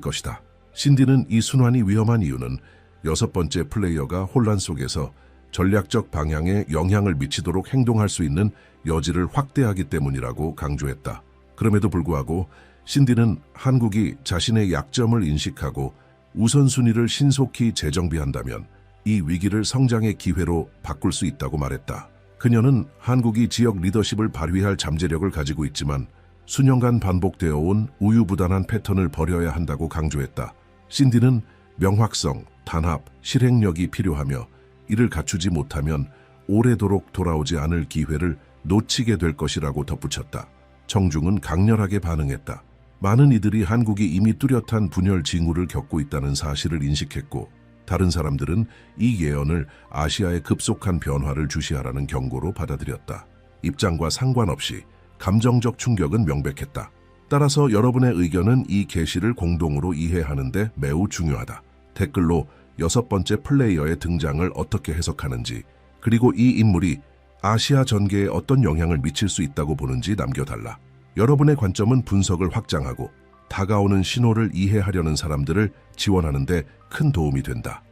것이다. 신디는 이 순환이 위험한 이유는 여섯 번째 플레이어가 혼란 속에서 전략적 방향에 영향을 미치도록 행동할 수 있는 여지를 확대하기 때문이라고 강조했다. 그럼에도 불구하고 신디는 한국이 자신의 약점을 인식하고 우선순위를 신속히 재정비한다면 이 위기를 성장의 기회로 바꿀 수 있다고 말했다. 그녀는 한국이 지역 리더십을 발휘할 잠재력을 가지고 있지만 수년간 반복되어 온 우유부단한 패턴을 버려야 한다고 강조했다. 신디는 명확성, 단합, 실행력이 필요하며 이를 갖추지 못하면 오래도록 돌아오지 않을 기회를 놓치게 될 것이라고 덧붙였다. 청중은 강렬하게 반응했다. 많은 이들이 한국이 이미 뚜렷한 분열 징후를 겪고 있다는 사실을 인식했고, 다른 사람들은 이 예언을 아시아의 급속한 변화를 주시하라는 경고로 받아들였다. 입장과 상관없이 감정적 충격은 명백했다. 따라서 여러분의 의견은 이 계시를 공동으로 이해하는 데 매우 중요하다. 댓글로 여섯 번째 플레이어의 등장을 어떻게 해석하는지, 그리고 이 인물이 아시아 전개에 어떤 영향을 미칠 수 있다고 보는지 남겨달라. 여러분의 관점은 분석을 확장하고 다가오는 신호를 이해하려는 사람들을 지원하는 데 큰 도움이 된다.